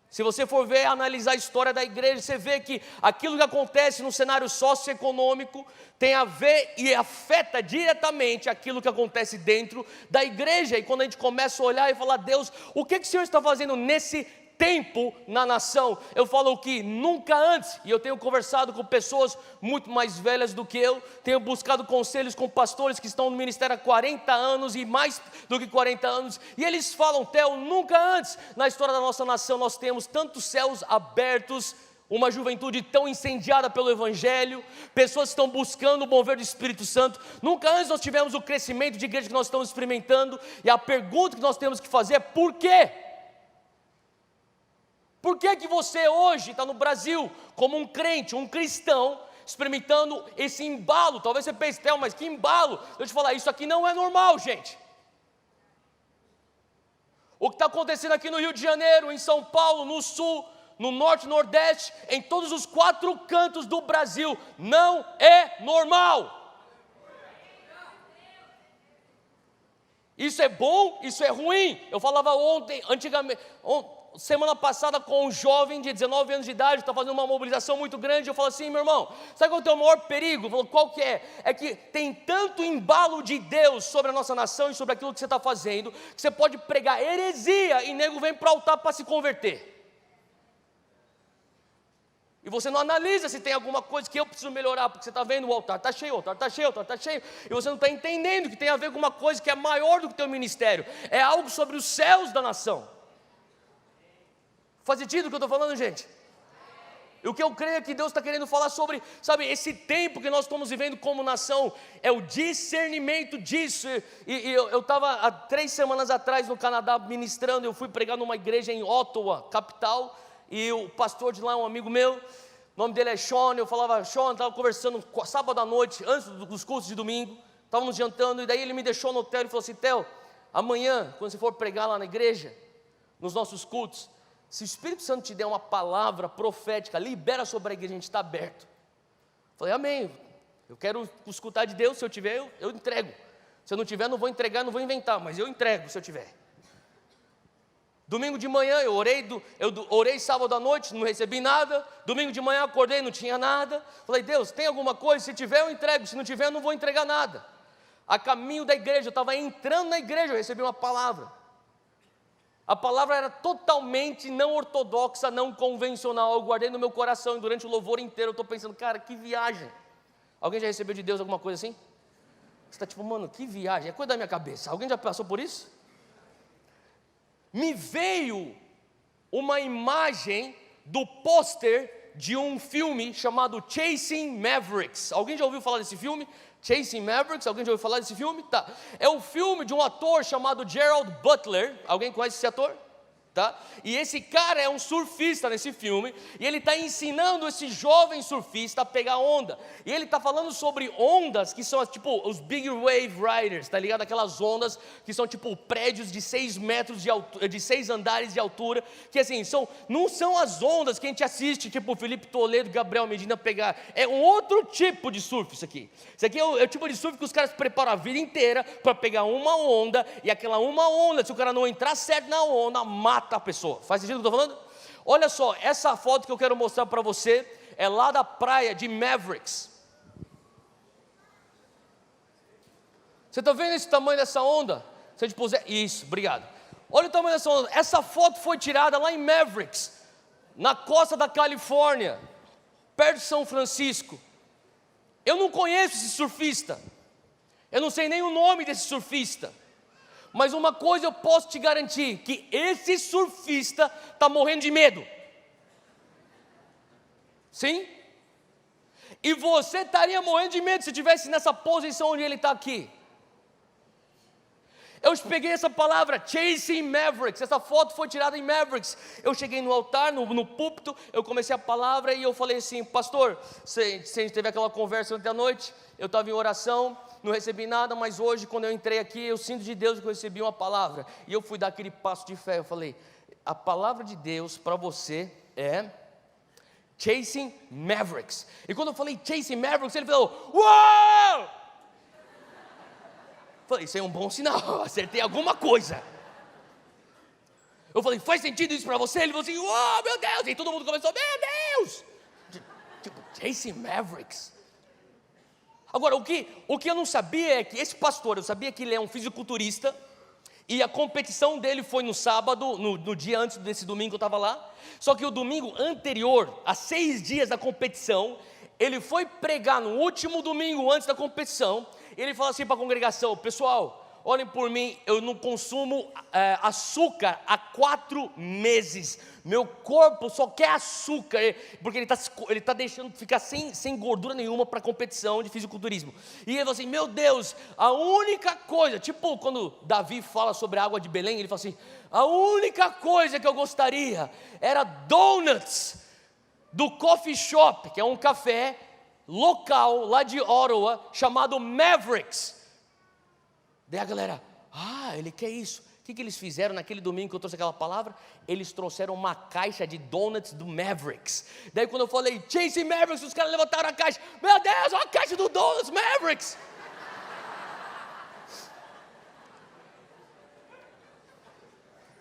Se você for ver, analisar a história da igreja, você vê que aquilo que acontece no cenário socioeconômico tem a ver e afeta diretamente aquilo que acontece dentro da igreja. E quando a gente começa a olhar e falar, Deus, o que o Senhor está fazendo nesse tempo na nação? Eu falo que nunca antes, e eu tenho conversado com pessoas muito mais velhas do que eu, tenho buscado conselhos com pastores que estão no ministério há 40 anos e mais do que 40 anos, e eles falam, Theo, nunca antes na história da nossa nação nós temos tantos céus abertos, uma juventude tão incendiada pelo Evangelho, pessoas que estão buscando o mover do Espírito Santo. Nunca antes nós tivemos o crescimento de igreja que nós estamos experimentando, e a pergunta que nós temos que fazer é por quê? Por que você hoje está no Brasil como um crente, um cristão, experimentando esse embalo? Talvez você pense, Theo, mas que embalo? Deixa eu te falar, isso aqui não é normal, gente. O que está acontecendo aqui no Rio de Janeiro, em São Paulo, no Sul, no Norte, Nordeste, em todos os 4 cantos do Brasil, não é normal. Isso é bom, isso é ruim. Eu falava semana passada com um jovem de 19 anos de idade, está fazendo uma mobilização muito grande. Eu falo assim, meu irmão, sabe qual é o maior perigo? Eu falo, qual que é? É que tem tanto embalo de Deus sobre a nossa nação e sobre aquilo que você está fazendo, que você pode pregar heresia e nego vem para o altar para se converter. E você não analisa se tem alguma coisa que eu preciso melhorar, porque você está vendo o altar está cheio, o altar está cheio, o altar está cheio, e você não está entendendo que tem a ver com uma coisa que é maior do que o teu ministério, é algo sobre os céus da nação. Faz sentido o que eu estou falando, gente? E o que eu creio é que Deus está querendo falar sobre, sabe, esse tempo que nós estamos vivendo como nação, é o discernimento disso. E eu estava há 3 semanas atrás no Canadá ministrando, eu fui pregar numa igreja em Ottawa, capital, e o pastor de lá é um amigo meu, o nome dele é Sean. Eu falava, Sean, estava conversando sábado à noite, antes dos cultos de domingo, estávamos jantando, e daí ele me deixou no hotel e falou assim, Theo, amanhã, quando você for pregar lá na igreja, nos nossos cultos, se o Espírito Santo te der uma palavra profética, libera sobre a igreja, a gente está aberto. Falei, amém, eu quero escutar de Deus, se eu tiver, eu entrego. Se eu não tiver, não vou entregar, não vou inventar, mas eu entrego se eu tiver. Domingo de manhã eu orei sábado à noite, não recebi nada. Domingo de manhã acordei, não tinha nada. Falei, Deus, tem alguma coisa? Se tiver eu entrego, se não tiver eu não vou entregar nada. A caminho da igreja, eu estava entrando na igreja, eu recebi uma palavra. A palavra era totalmente não ortodoxa, não convencional. Eu guardei no meu coração e durante o louvor inteiro eu estou pensando, cara, que viagem. Alguém já recebeu de Deus alguma coisa assim? Você está tipo, mano, que viagem, é coisa da minha cabeça. Alguém já passou por isso? Me veio uma imagem do pôster de um filme chamado Chasing Mavericks. Alguém já ouviu falar desse filme? Chasing Mavericks, alguém já ouviu falar desse filme? Tá. É um filme de um ator chamado Gerald Butler. Alguém conhece esse ator? Tá? E esse cara é um surfista nesse filme, e ele está ensinando esse jovem surfista a pegar onda, e ele está falando sobre ondas que são tipo os big wave riders, tá ligado? Aquelas ondas que são tipo prédios de 6 metros de altura, de 6 andares de altura, que assim, não são as ondas que a gente assiste, tipo Felipe Toledo, Gabriel Medina pegar, é um outro tipo de surf isso aqui. Isso aqui é o tipo de surf que os caras preparam a vida inteira para pegar uma onda, e aquela uma onda, se o cara não entrar certo na onda, mata a pessoa. Faz sentido o que eu estou falando? Olha só, essa foto que eu quero mostrar para você é lá da praia de Mavericks. Você está vendo esse tamanho dessa onda? Se a gente puser, isso, obrigado. Olha o tamanho dessa onda. Essa foto foi tirada lá em Mavericks, na costa da Califórnia, perto de São Francisco. Eu não conheço esse surfista, eu não sei nem o nome desse surfista, mas uma coisa eu posso te garantir, que esse surfista está morrendo de medo. Sim? E você estaria morrendo de medo se estivesse nessa posição onde ele está aqui. Eu peguei essa palavra, Chasing Mavericks, essa foto foi tirada em Mavericks. Eu cheguei no altar, no púlpito, eu comecei a palavra e eu falei assim, pastor, a gente teve aquela conversa ontem à noite, eu estava em oração, não recebi nada, mas hoje quando eu entrei aqui, eu sinto de Deus que eu recebi uma palavra. E eu fui dar aquele passo de fé, eu falei, a palavra de Deus para você é Chasing Mavericks. E quando eu falei Chasing Mavericks, ele falou, uau! Falei, isso é um bom sinal, acertei alguma coisa. Eu falei, faz sentido isso para você? Ele falou assim, oh meu Deus, e todo mundo começou, meu Deus, tipo, Chasing Mavericks. Agora, o que eu não sabia é que esse pastor, eu sabia que ele é um fisiculturista, e a competição dele foi no sábado, no dia antes desse domingo que eu estava lá, só que o domingo anterior, a 6 dias da competição, ele foi pregar no último domingo antes da competição. Ele falou assim para a congregação, pessoal, olhem por mim, eu não consumo açúcar há 4 meses, meu corpo só quer açúcar, porque ele está deixando ficar sem gordura nenhuma para a competição de fisiculturismo. E ele falou assim, meu Deus, a única coisa, tipo quando Davi fala sobre a água de Belém, ele fala assim, a única coisa que eu gostaria era donuts do coffee shop, que é um café local lá de Ottawa, chamado Mavericks. Daí a galera, ele quer isso. O que eles fizeram naquele domingo que eu trouxe aquela palavra? Eles trouxeram uma caixa de donuts do Mavericks. Daí quando eu falei Chasing Mavericks, os caras levantaram a caixa. Meu Deus, olha a caixa do donuts Mavericks.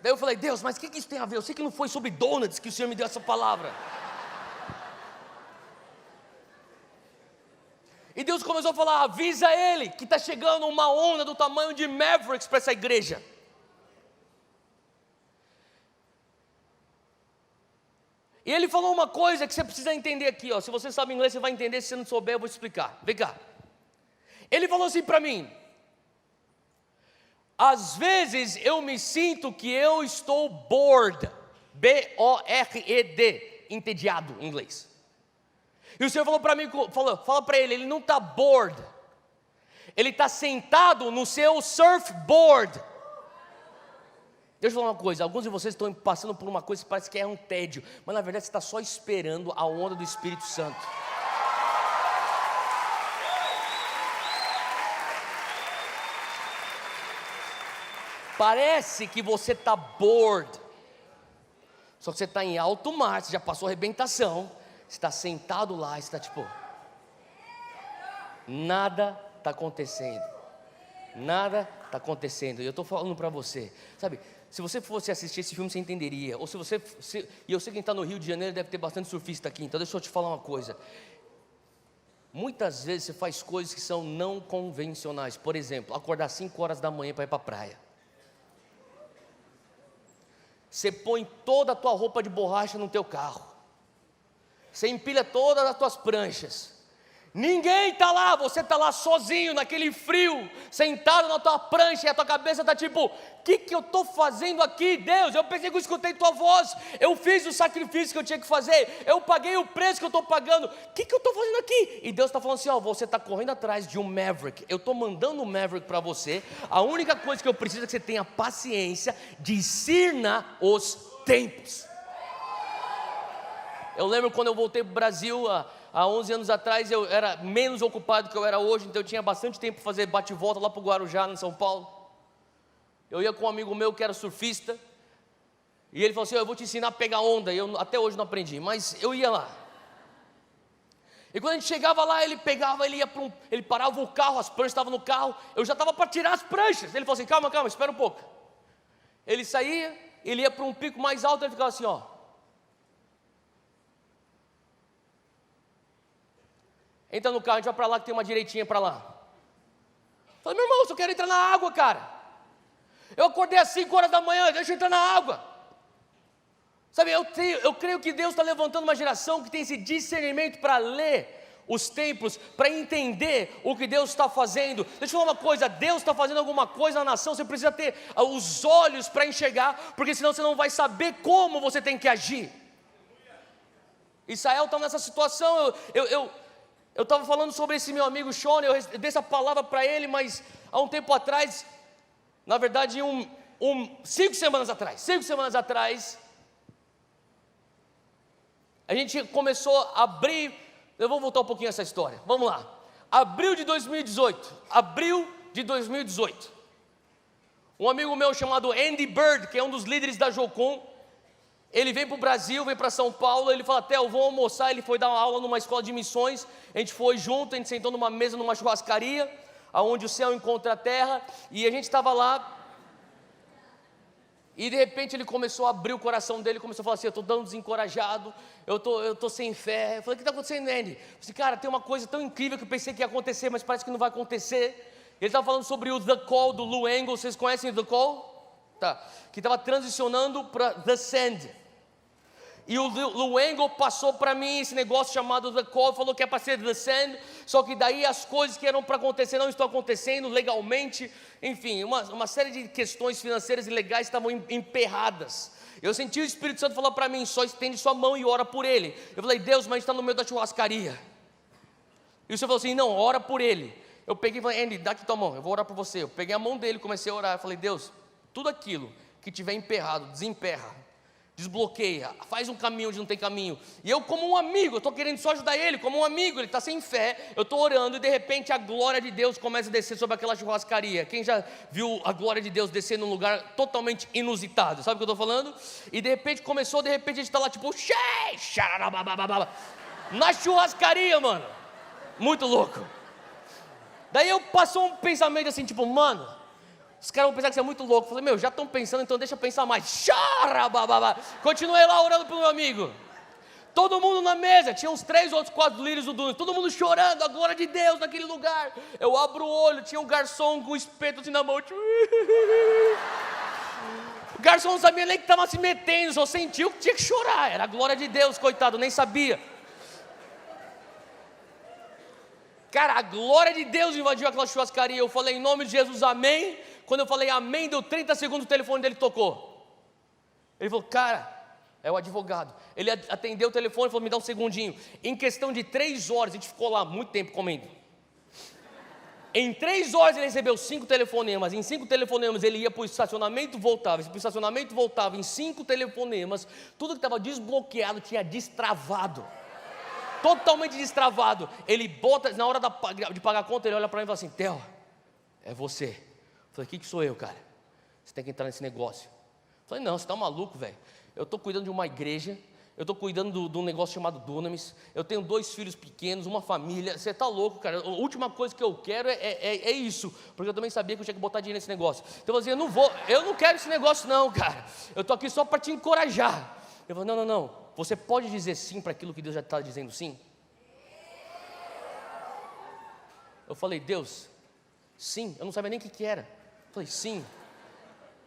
Daí eu falei, Deus, mas o que isso tem a ver? Eu sei que não foi sobre donuts que o Senhor me deu essa palavra. E Deus começou a falar, avisa ele que está chegando uma onda do tamanho de Mavericks para essa igreja. E ele falou uma coisa que você precisa entender aqui, ó. Se você sabe inglês, você vai entender, se você não souber, eu vou te explicar. Vem cá. Ele falou assim para mim, às vezes eu me sinto que eu estou bored, B-O-R-E-D, entediado em inglês. E o Senhor falou para mim, fala para ele não está bored, ele está sentado no seu surfboard. Deixa eu falar uma coisa, alguns de vocês estão passando por uma coisa que parece que é um tédio, mas na verdade você está só esperando a onda do Espírito Santo. Parece que você está bored, só que você está em alto mar, você já passou a arrebentação, está sentado lá, está tipo, nada está acontecendo, nada está acontecendo. E eu estou falando para você, sabe, se você fosse assistir esse filme você entenderia, ou e eu sei que quem está no Rio de Janeiro deve ter bastante surfista aqui, então deixa eu te falar uma coisa, muitas vezes você faz coisas que são não convencionais, por exemplo, acordar 5 horas da manhã para ir para a praia, você põe toda a tua roupa de borracha no teu carro, você empilha todas as tuas pranchas, ninguém está lá, você está lá sozinho, naquele frio, sentado na tua prancha, e a tua cabeça está tipo, o que eu estou fazendo aqui, Deus? Eu pensei que eu escutei tua voz, eu fiz o sacrifício que eu tinha que fazer, eu paguei o preço que eu estou pagando, o que eu estou fazendo aqui? E Deus está falando assim, você está correndo atrás de um Maverick, eu estou mandando um Maverick para você, a única coisa que eu preciso é que você tenha paciência, discirna os tempos. Eu lembro quando eu voltei para o Brasil, há 11 anos atrás, eu era menos ocupado que eu era hoje, então eu tinha bastante tempo para fazer bate-volta lá para o Guarujá, em São Paulo. Eu ia com um amigo meu que era surfista, e ele falou assim, eu vou te ensinar a pegar onda, e eu até hoje não aprendi, mas eu ia lá. E quando a gente chegava lá, ele parava o carro, as pranchas estavam no carro, eu já estava para tirar as pranchas. Ele falou assim, calma, espera um pouco. Ele saía, ele ia para um pico mais alto, ele ficava assim, entra no carro, a gente vai para lá que tem uma direitinha para lá. Falei, meu irmão, eu só quero entrar na água, cara. Eu acordei às 5 horas da manhã, deixa eu entrar na água. Sabe, eu creio que Deus está levantando uma geração que tem esse discernimento para ler os tempos, para entender o que Deus está fazendo. Deixa eu falar uma coisa, Deus está fazendo alguma coisa na nação, você precisa ter os olhos para enxergar, porque senão você não vai saber como você tem que agir. Israel está nessa situação. Eu estava falando sobre esse meu amigo Sean, eu dei essa palavra para ele, mas há um tempo atrás, na verdade 5 semanas atrás, a gente começou a abrir. Eu vou voltar um pouquinho essa história, vamos lá. Abril de 2018, um amigo meu chamado Andy Bird, que é um dos líderes da Jocum, ele vem para o Brasil, vem para São Paulo, ele fala, Theo, vou almoçar. Ele foi dar uma aula numa escola de missões, a gente foi junto, a gente sentou numa mesa, numa churrascaria, onde o céu encontra a terra, e a gente estava lá, e de repente ele começou a abrir o coração dele, começou a falar assim, eu estou dando desencorajado, eu estou sem fé. Eu falei, o que está acontecendo, Andy? Eu falei, cara, tem uma coisa tão incrível que eu pensei que ia acontecer, mas parece que não vai acontecer. Ele estava falando sobre o The Call do Lou Engle, vocês conhecem o The Call? Tá. Que estava transicionando para The Send. E o Lou Engle passou para mim esse negócio chamado The Call, falou que é para ser The Send, só que daí as coisas que eram para acontecer não estão acontecendo legalmente, enfim, uma série de questões financeiras e legais estavam emperradas. Eu senti o Espírito Santo falar para mim, só estende sua mão e ora por ele. Eu falei, Deus, mas a gente está no meio da churrascaria. E o Senhor falou assim, não, ora por ele. Eu peguei e falei, Andy, dá aqui tua mão, eu vou orar por você. Eu peguei a mão dele, comecei a orar, eu falei, Deus, tudo aquilo que tiver emperrado, desemperra, desbloqueia, faz um caminho onde não tem caminho. E eu como um amigo, eu estou querendo só ajudar ele, como um amigo, ele está sem fé, eu estou orando e de repente a glória de Deus começa a descer sobre aquela churrascaria. Quem já viu a glória de Deus descer num lugar totalmente inusitado, sabe o que eu estou falando? E de repente começou, de repente a gente está lá tipo, na churrascaria, mano, muito louco. Daí eu passou um pensamento assim, tipo, mano, os caras vão pensar que você é muito louco. Eu falei, meu, já estão pensando, então deixa eu pensar mais. Continuei lá orando pelo meu amigo. Todo mundo na mesa, tinha uns 3 outros 4 líderes do Dunas, todo mundo chorando, a glória de Deus naquele lugar. Eu abro o olho, tinha um garçom com um espeto assim na mão. O garçom não sabia nem que estava se metendo, só sentiu que tinha que chorar. Era a glória de Deus, coitado, nem sabia. Cara, a glória de Deus invadiu aquela churrascaria. Eu falei, em nome de Jesus, amém. Quando eu falei amém, deu 30 segundos, o telefone dele tocou. Ele falou, cara, é o advogado. Ele atendeu o telefone e falou, me dá um segundinho. Em questão de 3 horas, a gente ficou lá muito tempo comendo. Em 3 horas ele recebeu 5 telefonemas. Em 5 telefonemas ele ia para o estacionamento, voltava. Para o estacionamento, voltava. Em 5 telefonemas, tudo que estava desbloqueado tinha destravado. Totalmente destravado. Ele bota, na hora de pagar a conta, ele olha para mim e fala assim, Theo, é você. Eu falei, o que sou eu, cara? Você tem que entrar nesse negócio. Eu falei, não, você está maluco, velho. Eu estou cuidando de uma igreja, eu estou cuidando de um negócio chamado Dunamis, eu tenho 2 filhos pequenos, uma família, você está louco, cara. A última coisa que eu quero é isso, porque eu também sabia que eu tinha que botar dinheiro nesse negócio. Então eu falei, eu não quero esse negócio não, cara. Eu estou aqui só para te encorajar. Eu falei, não, você pode dizer sim para aquilo que Deus já está dizendo sim? Eu falei, Deus, sim, eu não sabia nem o que era. Eu falei, sim.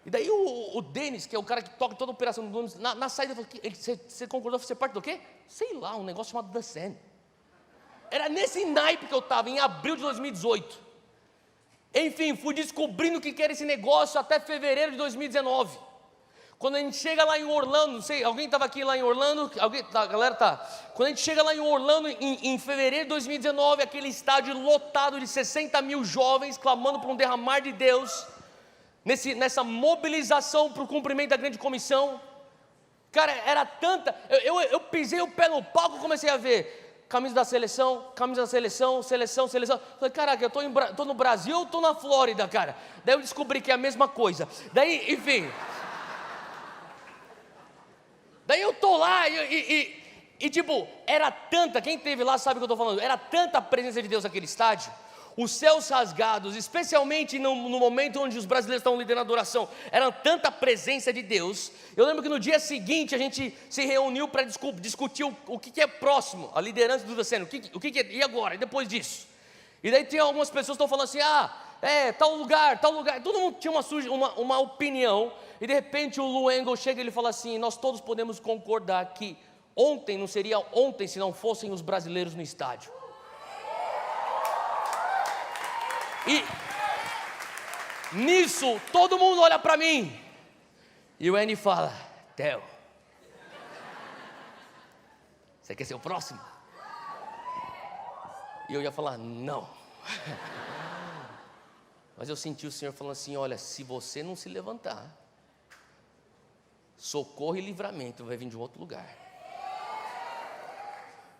E daí o Denis, que é o cara que toca toda a operação do Dunamis, na saída, eu falei, você concordou fazer parte do quê? Sei lá, um negócio chamado The Send. Era nesse naipe que eu estava, em abril de 2018. Enfim, fui descobrindo o que era esse negócio até fevereiro de 2019. Quando a gente chega lá em Orlando, não sei, alguém estava aqui lá em Orlando? A galera tá. Quando a gente chega lá em Orlando, em fevereiro de 2019, aquele estádio lotado de 60 mil jovens, clamando por um derramar de Deus, nessa mobilização para o cumprimento da grande comissão. Cara, era tanta, eu pisei o pé no palco e comecei a ver camisa da seleção. Falei, caraca, eu estou no Brasil ou estou na Flórida, cara? Daí eu descobri que é a mesma coisa. Daí, enfim... Daí eu tô lá e tipo, era tanta, quem esteve lá sabe o que eu estou falando, era tanta a presença de Deus naquele estádio, os céus rasgados, especialmente no momento onde os brasileiros estavam liderando a adoração, era tanta presença de Deus. Eu lembro que no dia seguinte a gente se reuniu para discutir o que é próximo, a liderança do Deceno, o que é, e agora, e depois disso? E daí tem algumas pessoas que estão falando assim, tal lugar. Todo mundo tinha uma opinião. E de repente o Lou Engle chega e ele fala assim: nós todos podemos concordar que ontem não seria ontem se não fossem os brasileiros no estádio. E nisso todo mundo olha para mim. E o Andy fala: Theo, você quer ser o próximo? E eu ia falar: não. Mas eu senti o Senhor falando assim: olha, se você não se levantar, socorro e livramento vai vir de um outro lugar.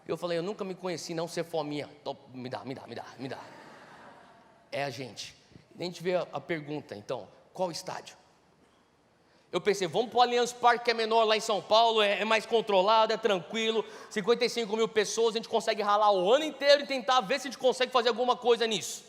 Eu falei: eu nunca me conheci não ser fominha. Me dá. É a gente. E a gente vê a pergunta, então, qual estádio? Eu pensei, vamos para o Allianz Parque, que é menor lá em São Paulo, é mais controlado, é tranquilo, 55 mil pessoas, a gente consegue ralar o ano inteiro e tentar ver se a gente consegue fazer alguma coisa nisso.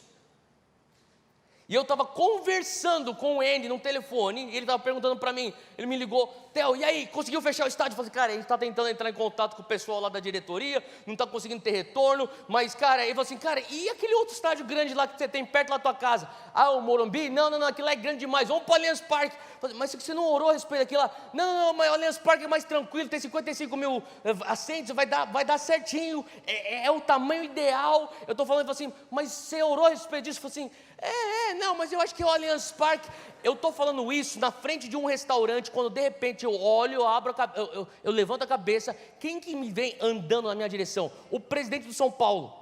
E eu estava conversando com o Andy no telefone, e ele estava perguntando para mim, ele me ligou: Theo, e aí, conseguiu fechar o estádio? Eu falei: cara, a gente está tentando entrar em contato com o pessoal lá da diretoria, não está conseguindo ter retorno, mas cara, ele falou assim: cara, e aquele outro estádio grande lá que você tem perto da tua casa? Ah, o Morumbi? Não, aquilo lá é grande demais, vamos para o Allianz Parque. Falei: mas você não orou a respeito daquilo lá? Não, mas o Allianz Parque é mais tranquilo, tem 55 mil assentos, vai dar certinho, é o tamanho ideal. Eu estou falando, ele falou assim: mas você orou a respeito disso? Eu falei assim: não, mas eu acho que é o Allianz Parque. Eu estou falando isso na frente de um restaurante, quando de repente eu olho, eu levanto a cabeça, quem que me vem andando na minha direção? O presidente do São Paulo.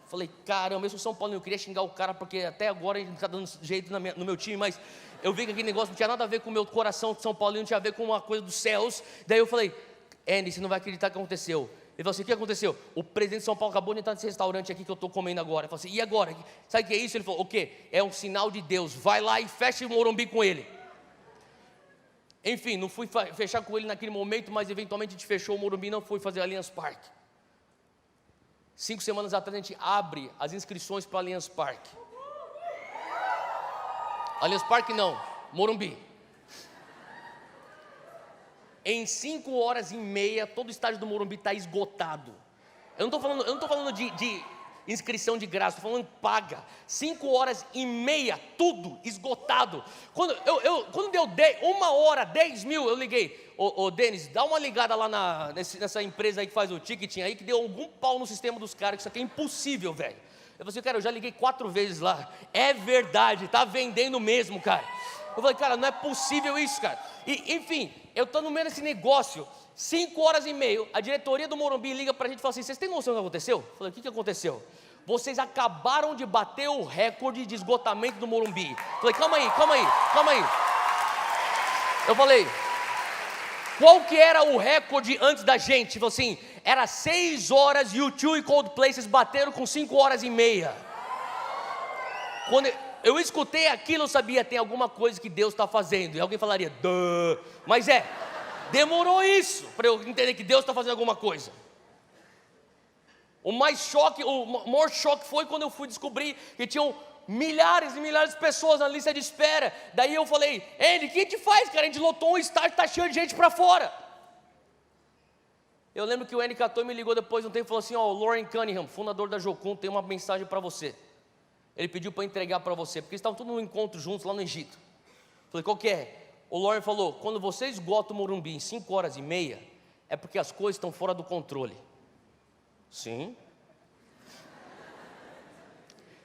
Falei: caramba, eu sou São Paulo, eu queria xingar o cara, porque até agora a gente não está dando jeito no meu time, mas eu vi que aquele negócio não tinha nada a ver com o meu coração de São Paulo, não tinha a ver com uma coisa dos céus. Daí eu falei: Andy, você não vai acreditar o que aconteceu. Ele falou assim: o que aconteceu? O presidente de São Paulo acabou de entrar nesse restaurante aqui que eu estou comendo agora. Eu falei assim: e agora? Sabe o que é isso? Ele falou: o quê? É um sinal de Deus, vai lá e fecha o Morumbi com ele. Enfim, não fui fechar com ele naquele momento, mas eventualmente a gente fechou o Morumbi, não fui fazer Allianz Parque. 5 semanas atrás a gente abre as inscrições para Allianz Parque. Allianz Parque não, Morumbi. Em 5 horas e meia, todo o estádio do Morumbi está esgotado. Eu não estou falando de inscrição de graça, estou falando paga. 5 horas e meia, tudo esgotado. Quando deu 1 hora, 10 mil, eu liguei: ô Denis, dá uma ligada lá nessa empresa aí que faz o ticketing aí, que deu algum pau no sistema dos caras, que isso aqui é impossível, velho. Eu falei assim: cara, eu já liguei 4 vezes lá. É verdade, está vendendo mesmo, cara. Eu falei: cara, não é possível isso, cara. E, enfim, eu estou no meio desse negócio, 5 horas e meia, a diretoria do Morumbi liga para a gente e fala assim: vocês têm noção do que aconteceu? Eu falei: o que aconteceu? Vocês acabaram de bater o recorde de esgotamento do Morumbi. Eu falei: calma aí. Eu falei: qual que era o recorde antes da gente? Ele falou assim: era 6 horas e o U2 e Coldplay vocês bateram com 5 horas e meia. Quando eu escutei aquilo, eu sabia, tem alguma coisa que Deus está fazendo. E alguém falaria: duh. Mas demorou isso para eu entender que Deus está fazendo alguma coisa. O maior choque foi quando eu fui descobrir que tinham milhares e milhares de pessoas na lista de espera. Daí eu falei: Andy, o que a gente faz, cara? A gente lotou um estádio, está cheio de gente para fora. Eu lembro que o Andy catou e me ligou depois de um tempo e falou assim: o Lauren Cunningham, fundador da Jocum, tem uma mensagem para você. Ele pediu para entregar para você, porque eles estavam todos no encontro juntos lá no Egito. Falei: qual que é? O Lauren falou: quando você esgota o Morumbi em 5 horas e meia, é porque as coisas estão fora do controle. Sim.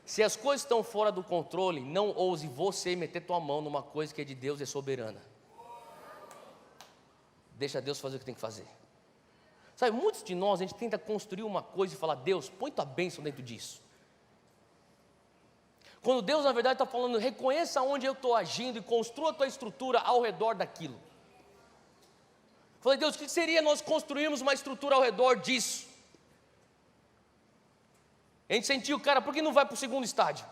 Se as coisas estão fora do controle, não ouse você meter tua mão numa coisa que é de Deus e é soberana. Deixa Deus fazer o que tem que fazer. Sabe, muitos de nós, a gente tenta construir uma coisa e falar: Deus, põe tua bênção dentro disso. Quando Deus na verdade está falando: reconheça onde eu estou agindo e construa a tua estrutura ao redor daquilo. Falei: Deus, o que seria nós construirmos uma estrutura ao redor disso? A gente sentiu: cara, por que não vai para o segundo estádio?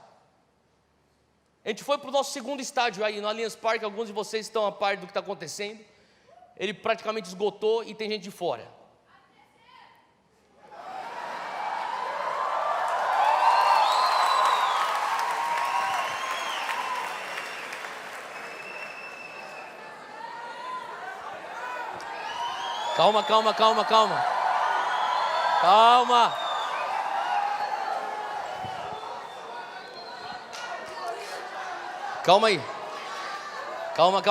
A gente foi para o nosso segundo estádio aí no Allianz Parque. Alguns de vocês estão a par do que está acontecendo. Ele praticamente esgotou e tem gente de fora. Calma. Calma aí. Calma.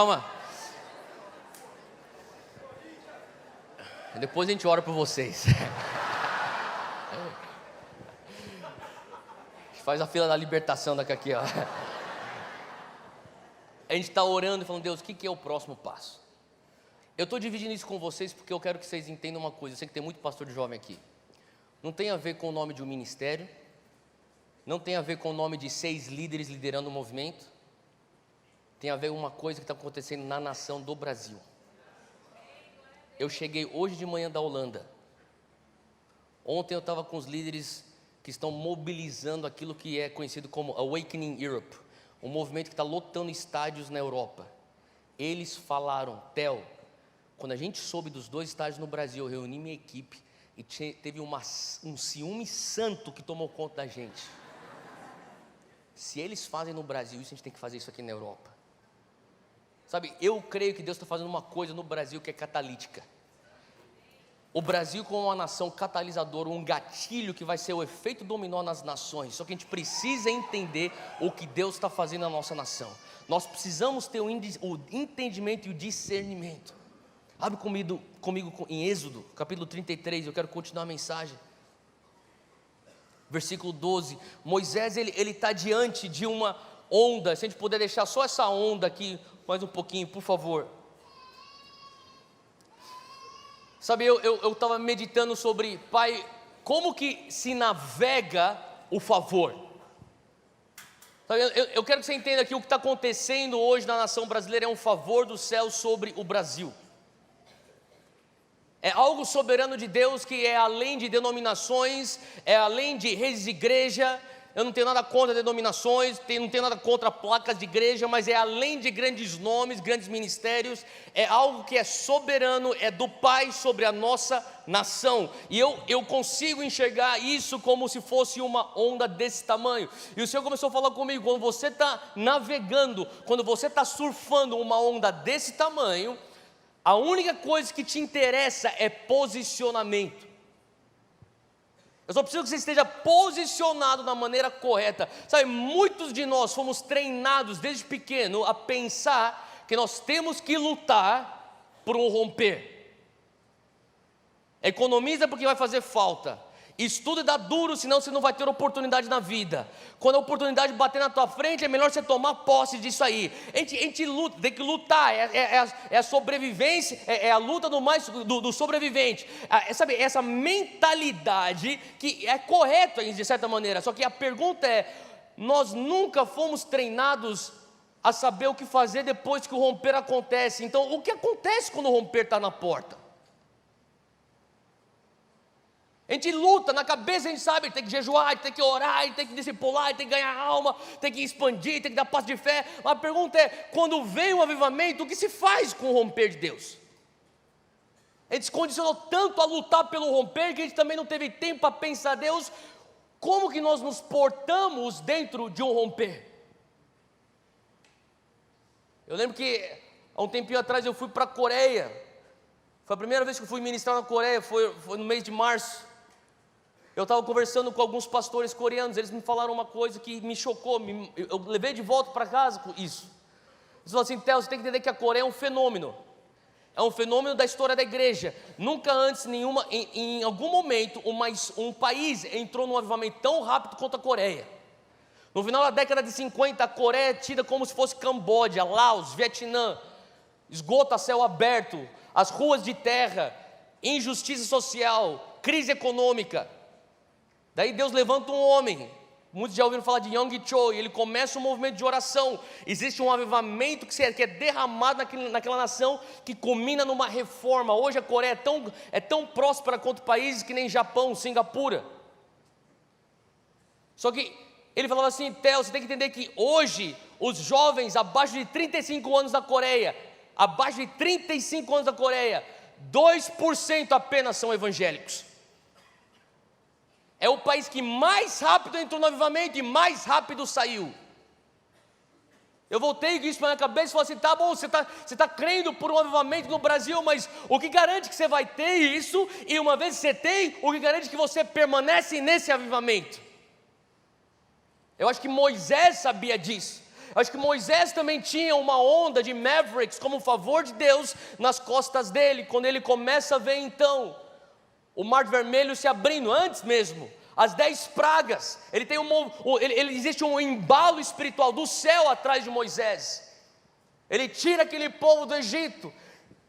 Depois a gente ora por vocês. A gente faz a fila da libertação daqui aqui, ó. A gente está orando e falando, Deus, o que é o próximo passo? Eu estou dividindo isso com vocês porque eu quero que vocês entendam uma coisa. Eu sei que tem muito pastor de jovem aqui. Não tem a ver com o nome de um ministério. Não tem a ver com o nome de 6 líderes liderando o movimento. Tem a ver com uma coisa que está acontecendo na nação do Brasil. Eu cheguei hoje de manhã da Holanda. Ontem eu estava com os líderes que estão mobilizando aquilo que é conhecido como Awakening Europe, um movimento que está lotando estádios na Europa. Eles falaram, Theo, quando a gente soube dos 2 estádios no Brasil, eu reuni minha equipe e teve um ciúme santo que tomou conta da gente. Se eles fazem no Brasil, isso a gente tem que fazer isso aqui na Europa. Sabe, eu creio que Deus está fazendo uma coisa no Brasil que é catalítica. O Brasil como uma nação catalisadora, um gatilho que vai ser o efeito dominó nas nações. Só que a gente precisa entender o que Deus está fazendo na nossa nação. Nós precisamos ter o entendimento e o discernimento. Abre comigo em Êxodo, capítulo 33, eu quero continuar a mensagem. Versículo 12, Moisés ele está diante de uma onda. Se a gente puder deixar só essa onda aqui, mais um pouquinho, por favor. Sabe, eu estava meditando sobre, Pai, como que se navega o favor? Sabe, eu quero que você entenda que o que está acontecendo hoje na nação brasileira é um favor do céu sobre o Brasil. É algo soberano de Deus que é além de denominações, é além de redes de igreja. Eu não tenho nada contra denominações, não tenho nada contra placas de igreja, mas é além de grandes nomes, grandes ministérios, é algo que é soberano, é do Pai sobre a nossa nação. E eu consigo enxergar isso como se fosse uma onda desse tamanho. E o Senhor começou a falar comigo, quando você está navegando, quando você está surfando uma onda desse tamanho, a única coisa que te interessa é posicionamento. Eu só preciso que você esteja posicionado da maneira correta. Sabe, muitos de nós fomos treinados desde pequeno a pensar que nós temos que lutar por um romper. Economiza porque vai fazer falta. Estuda e dá duro, senão você não vai ter oportunidade na vida. Quando a oportunidade bater na tua frente, é melhor você tomar posse disso aí. A gente luta, tem que lutar, é a sobrevivência, é a luta do sobrevivente. Sabe, essa mentalidade que é correta de certa maneira, só que a pergunta é, nós nunca fomos treinados a saber o que fazer depois que o romper acontece. Então, o que acontece quando o romper está na porta? A gente luta, na cabeça a gente sabe, tem que jejuar, tem que orar, tem que discipular, tem que ganhar alma, tem que expandir, tem que dar passo de fé. A pergunta é, quando vem o avivamento, o que se faz com o romper de Deus? A gente se condicionou tanto a lutar pelo romper, que a gente também não teve tempo para pensar, Deus, como que nós nos portamos dentro de um romper? Eu lembro que, há um tempinho atrás, eu fui para a Coreia. Foi a primeira vez que eu fui ministrar na Coreia, foi no mês de março. Eu estava conversando com alguns pastores coreanos, eles me falaram uma coisa que me chocou, eu levei de volta para casa com isso. Eles falaram assim, Theo, você tem que entender que a Coreia é um fenômeno da história da igreja. Nunca antes, em algum momento, um país entrou num avivamento tão rápido quanto a Coreia. No final da década de 50, a Coreia é tida como se fosse Camboja, Laos, Vietnã, esgoto a céu aberto, as ruas de terra, injustiça social, crise econômica. Daí Deus levanta um homem, muitos já ouviram falar de Yong Cho, e ele começa um movimento de oração. Existe um avivamento que é derramado naquela nação, que culmina numa reforma. Hoje a Coreia é tão próspera quanto países que nem Japão, Singapura. Só que ele falava assim, Theo, você tem que entender que hoje os jovens abaixo de 35 anos da Coreia, 2% apenas são evangélicos. É o país que mais rápido entrou no avivamento e mais rápido saiu. Eu voltei com isso para minha cabeça e falei assim, tá bom, você tá crendo por um avivamento no Brasil, mas o que garante que você vai ter isso? E uma vez que você tem, o que garante que você permanece nesse avivamento? Eu acho que Moisés sabia disso. Acho que Moisés também tinha uma onda de Mavericks como favor de Deus nas costas dele, quando ele começa a ver então o Mar Vermelho se abrindo, antes mesmo, as 10 pragas, existe um embalo espiritual do céu atrás de Moisés, ele tira aquele povo do Egito.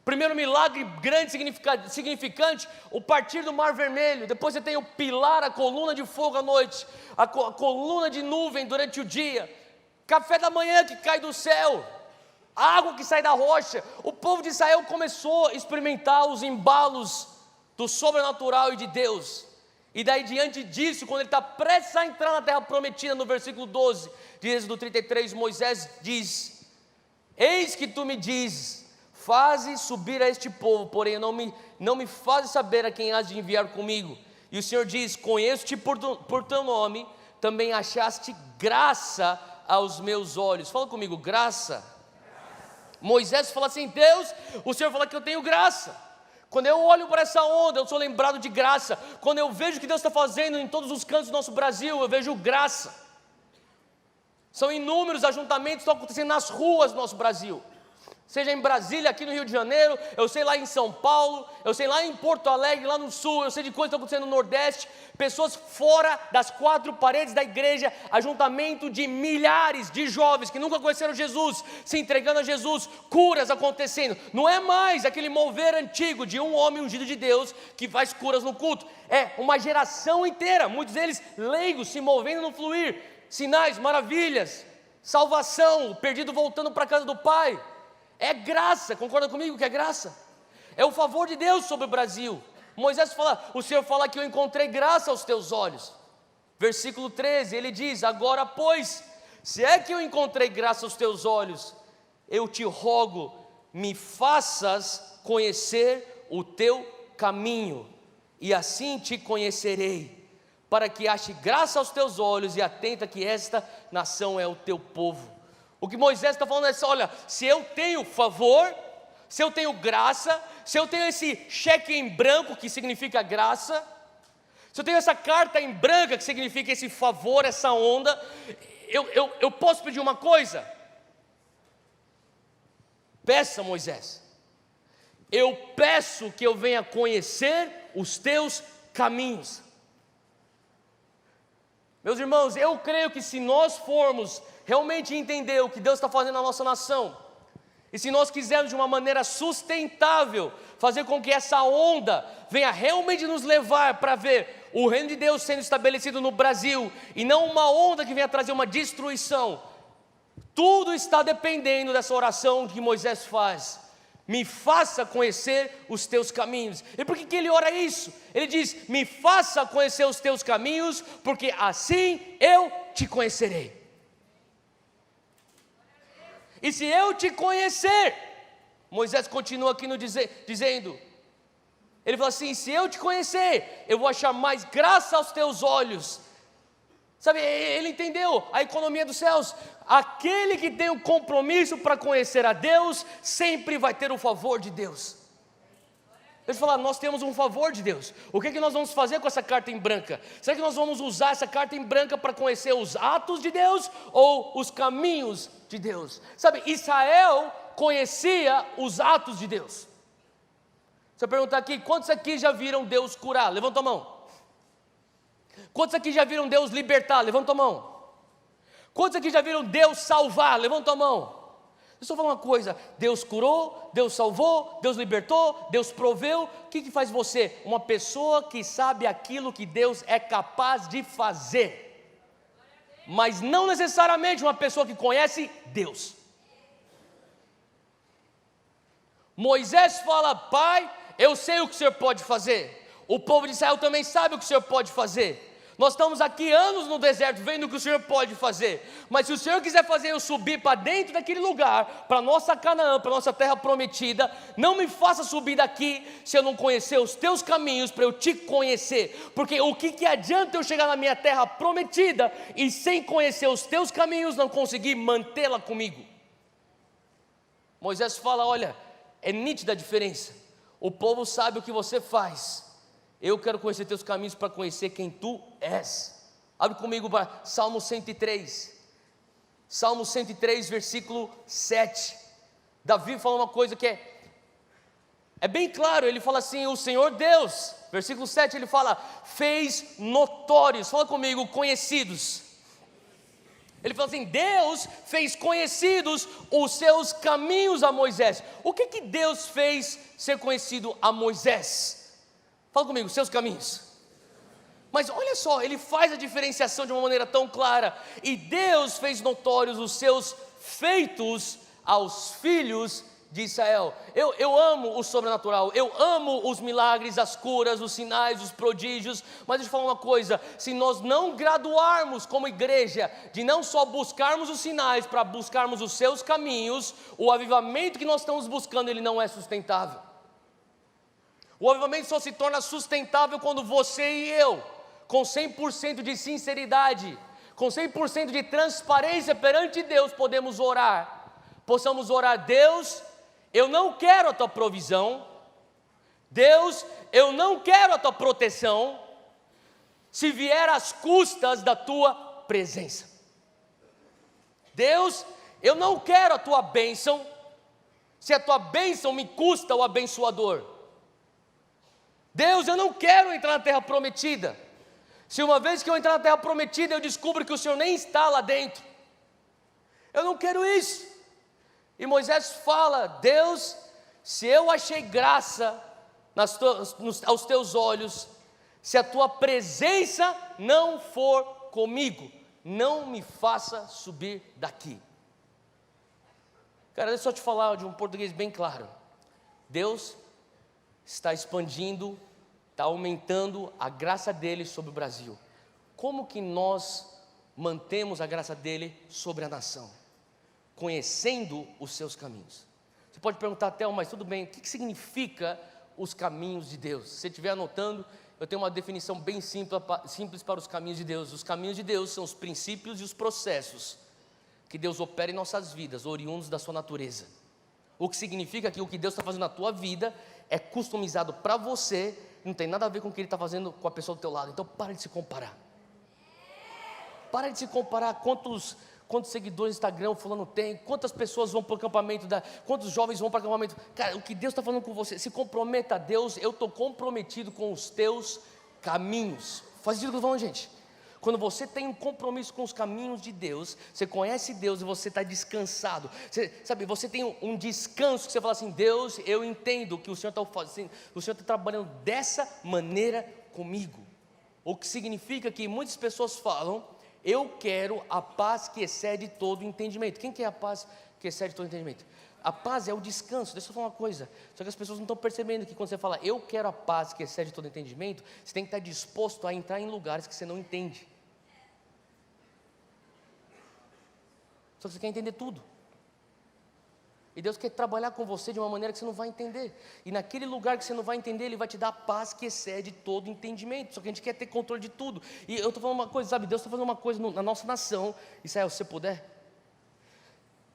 Primeiro milagre grande, significante, o partir do Mar Vermelho. Depois você tem o pilar, a coluna de fogo à noite, a coluna de nuvem durante o dia, café da manhã que cai do céu, água que sai da rocha. O povo de Israel começou a experimentar os embalos do sobrenatural e de Deus. E daí diante disso, quando ele está prestes a entrar na terra prometida, no versículo 12 de Êxodo 33, Moisés diz: eis que tu me dizes, faze subir a este povo, porém não me fazes saber a quem has de enviar comigo. E o Senhor diz: conheço-te por teu nome, também achaste graça aos meus olhos. Fala comigo, graça. Moisés fala assim: Deus, o Senhor fala que eu tenho graça. Quando eu olho para essa onda, eu sou lembrado de graça. Quando eu vejo o que Deus está fazendo em todos os cantos do nosso Brasil, eu vejo graça. São inúmeros ajuntamentos que estão acontecendo nas ruas do nosso Brasil, seja em Brasília, aqui no Rio de Janeiro, eu sei lá em São Paulo, eu sei lá em Porto Alegre, lá no Sul, eu sei de coisas que estão acontecendo no Nordeste, pessoas fora das 4 paredes da igreja, ajuntamento de milhares de jovens que nunca conheceram Jesus, se entregando a Jesus, curas acontecendo. Não é mais aquele mover antigo de um homem ungido de Deus que faz curas no culto, é uma geração inteira, muitos deles leigos, se movendo no fluir, sinais, maravilhas, salvação, o perdido voltando para a casa do Pai. É graça, concorda comigo que é graça? É o favor de Deus sobre o Brasil. Moisés fala, o Senhor fala que eu encontrei graça aos teus olhos. Versículo 13, ele diz: agora pois, se é que eu encontrei graça aos teus olhos, eu te rogo, me faças conhecer o teu caminho, e assim te conhecerei, para que ache graça aos teus olhos, e atenta que esta nação é o teu povo. O que Moisés está falando é assim: olha, se eu tenho favor, se eu tenho graça, se eu tenho esse cheque em branco que significa graça, se eu tenho essa carta em branca que significa esse favor, essa onda, eu posso pedir uma coisa? Peça, Moisés, eu peço que eu venha conhecer os teus caminhos. Meus irmãos, eu creio que se nós formos realmente entender o que Deus está fazendo na nossa nação, e se nós quisermos de uma maneira sustentável, fazer com que essa onda venha realmente nos levar para ver o reino de Deus sendo estabelecido no Brasil, e não uma onda que venha trazer uma destruição, tudo está dependendo dessa oração que Moisés faz: me faça conhecer os teus caminhos. E por que ele ora isso? Ele diz: me faça conhecer os teus caminhos, porque assim eu te conhecerei. E se eu te conhecer, Moisés continua aqui dizendo, ele fala assim: se eu te conhecer, eu vou achar mais graça aos teus olhos. Sabe, ele entendeu a economia dos céus. Aquele que tem um compromisso para conhecer a Deus, sempre vai ter o favor de Deus. Deixa eu falar, nós temos um favor de Deus. O que nós vamos fazer com essa carta em branca? Será que nós vamos usar essa carta em branca para conhecer os atos de Deus ou os caminhos de Deus? Sabe, Israel conhecia os atos de Deus. Se eu perguntar aqui, quantos aqui já viram Deus curar? Levanta a mão. Quantos aqui já viram Deus libertar? Levanta a mão. Quantos aqui já viram Deus salvar? Levanta a mão. Deixa eu falar uma coisa: Deus curou, Deus salvou, Deus libertou, Deus proveu. O que faz você? Uma pessoa que sabe aquilo que Deus é capaz de fazer, mas não necessariamente uma pessoa que conhece Deus. Moisés fala: Pai, eu sei o que o Senhor pode fazer. O povo de Israel também sabe o que o Senhor pode fazer. Nós estamos aqui anos no deserto vendo o que o Senhor pode fazer, mas se o Senhor quiser fazer eu subir para dentro daquele lugar, para a nossa Canaã, para a nossa terra prometida, não me faça subir daqui se eu não conhecer os teus caminhos, para eu te conhecer, porque o que adianta eu chegar na minha terra prometida e sem conhecer os teus caminhos não conseguir mantê-la comigo? Moisés fala: olha, é nítida a diferença, o povo sabe o que você faz, eu quero conhecer teus caminhos para conhecer quem tu és. Abre comigo para Salmo 103. Salmo 103, versículo 7. Davi fala uma coisa que é bem claro, ele fala assim: o Senhor Deus, versículo 7, ele fala, fez notórios, fala comigo, conhecidos. Ele fala assim: Deus fez conhecidos os seus caminhos a Moisés. O que Deus fez ser conhecido a Moisés? Fala comigo, seus caminhos. Mas olha só, ele faz a diferenciação de uma maneira tão clara. E Deus fez notórios os seus feitos aos filhos de Israel. Eu amo o sobrenatural, eu amo os milagres, as curas, os sinais, os prodígios. Mas deixa eu falar uma coisa: se nós não graduarmos como igreja, de não só buscarmos os sinais, para buscarmos os seus caminhos, o avivamento que nós estamos buscando, ele não é sustentável. O avivamento só se torna sustentável quando você e eu, com 100% de sinceridade, com 100% de transparência perante Deus, podemos orar. Possamos orar: Deus, eu não quero a tua provisão. Deus, eu não quero a tua proteção, se vier às custas da tua presença. Deus, eu não quero a tua bênção, se a tua bênção me custa o abençoador. Deus, eu não quero entrar na terra prometida, se uma vez que eu entrar na terra prometida eu descubro que o Senhor nem está lá dentro. Eu não quero isso. E Moisés fala: Deus, se eu achei graça aos teus olhos, se a tua presença não for comigo, não me faça subir daqui. Cara, deixa eu só te falar de um português bem claro. Deus está expandindo, está aumentando a graça dele sobre o Brasil. Como que nós mantemos a graça dele sobre a nação? Conhecendo os seus caminhos. Você pode perguntar até, mas tudo bem, o que significa os caminhos de Deus? Se você estiver anotando, eu tenho uma definição bem simples para os caminhos de Deus. Os caminhos de Deus são os princípios e os processos que Deus opera em nossas vidas, oriundos da sua natureza. O que significa que o que Deus está fazendo na tua vida é customizado para você, não tem nada a ver com o que Ele está fazendo com a pessoa do teu lado. Então para de se comparar. Para de se comparar quantos seguidores no Instagram fulano tem, quantas pessoas vão para o acampamento, quantos jovens vão para o acampamento. Cara, o que Deus está falando com você, se comprometa a Deus. Eu estou comprometido com os teus caminhos. Faz sentido o que eu estou falando, gente? Quando você tem um compromisso com os caminhos de Deus, você conhece Deus e você está descansado. Você tem um descanso que você fala assim: Deus, eu entendo que o Senhor está fazendo, o Senhor está trabalhando dessa maneira comigo. O que significa que muitas pessoas falam: eu quero a paz que excede todo entendimento. Quem quer a paz que excede todo entendimento? A paz é o descanso. Deixa eu falar uma coisa, só que as pessoas não estão percebendo que quando você fala eu quero a paz que excede todo entendimento, você tem que estar disposto a entrar em lugares que você não entende. Só que você quer entender tudo. E Deus quer trabalhar com você de uma maneira que você não vai entender. E naquele lugar que você não vai entender, Ele vai te dar a paz que excede todo entendimento. Só que a gente quer ter controle de tudo. E eu estou falando uma coisa, sabe? Deus está fazendo uma coisa na nossa nação. Israel, se você puder.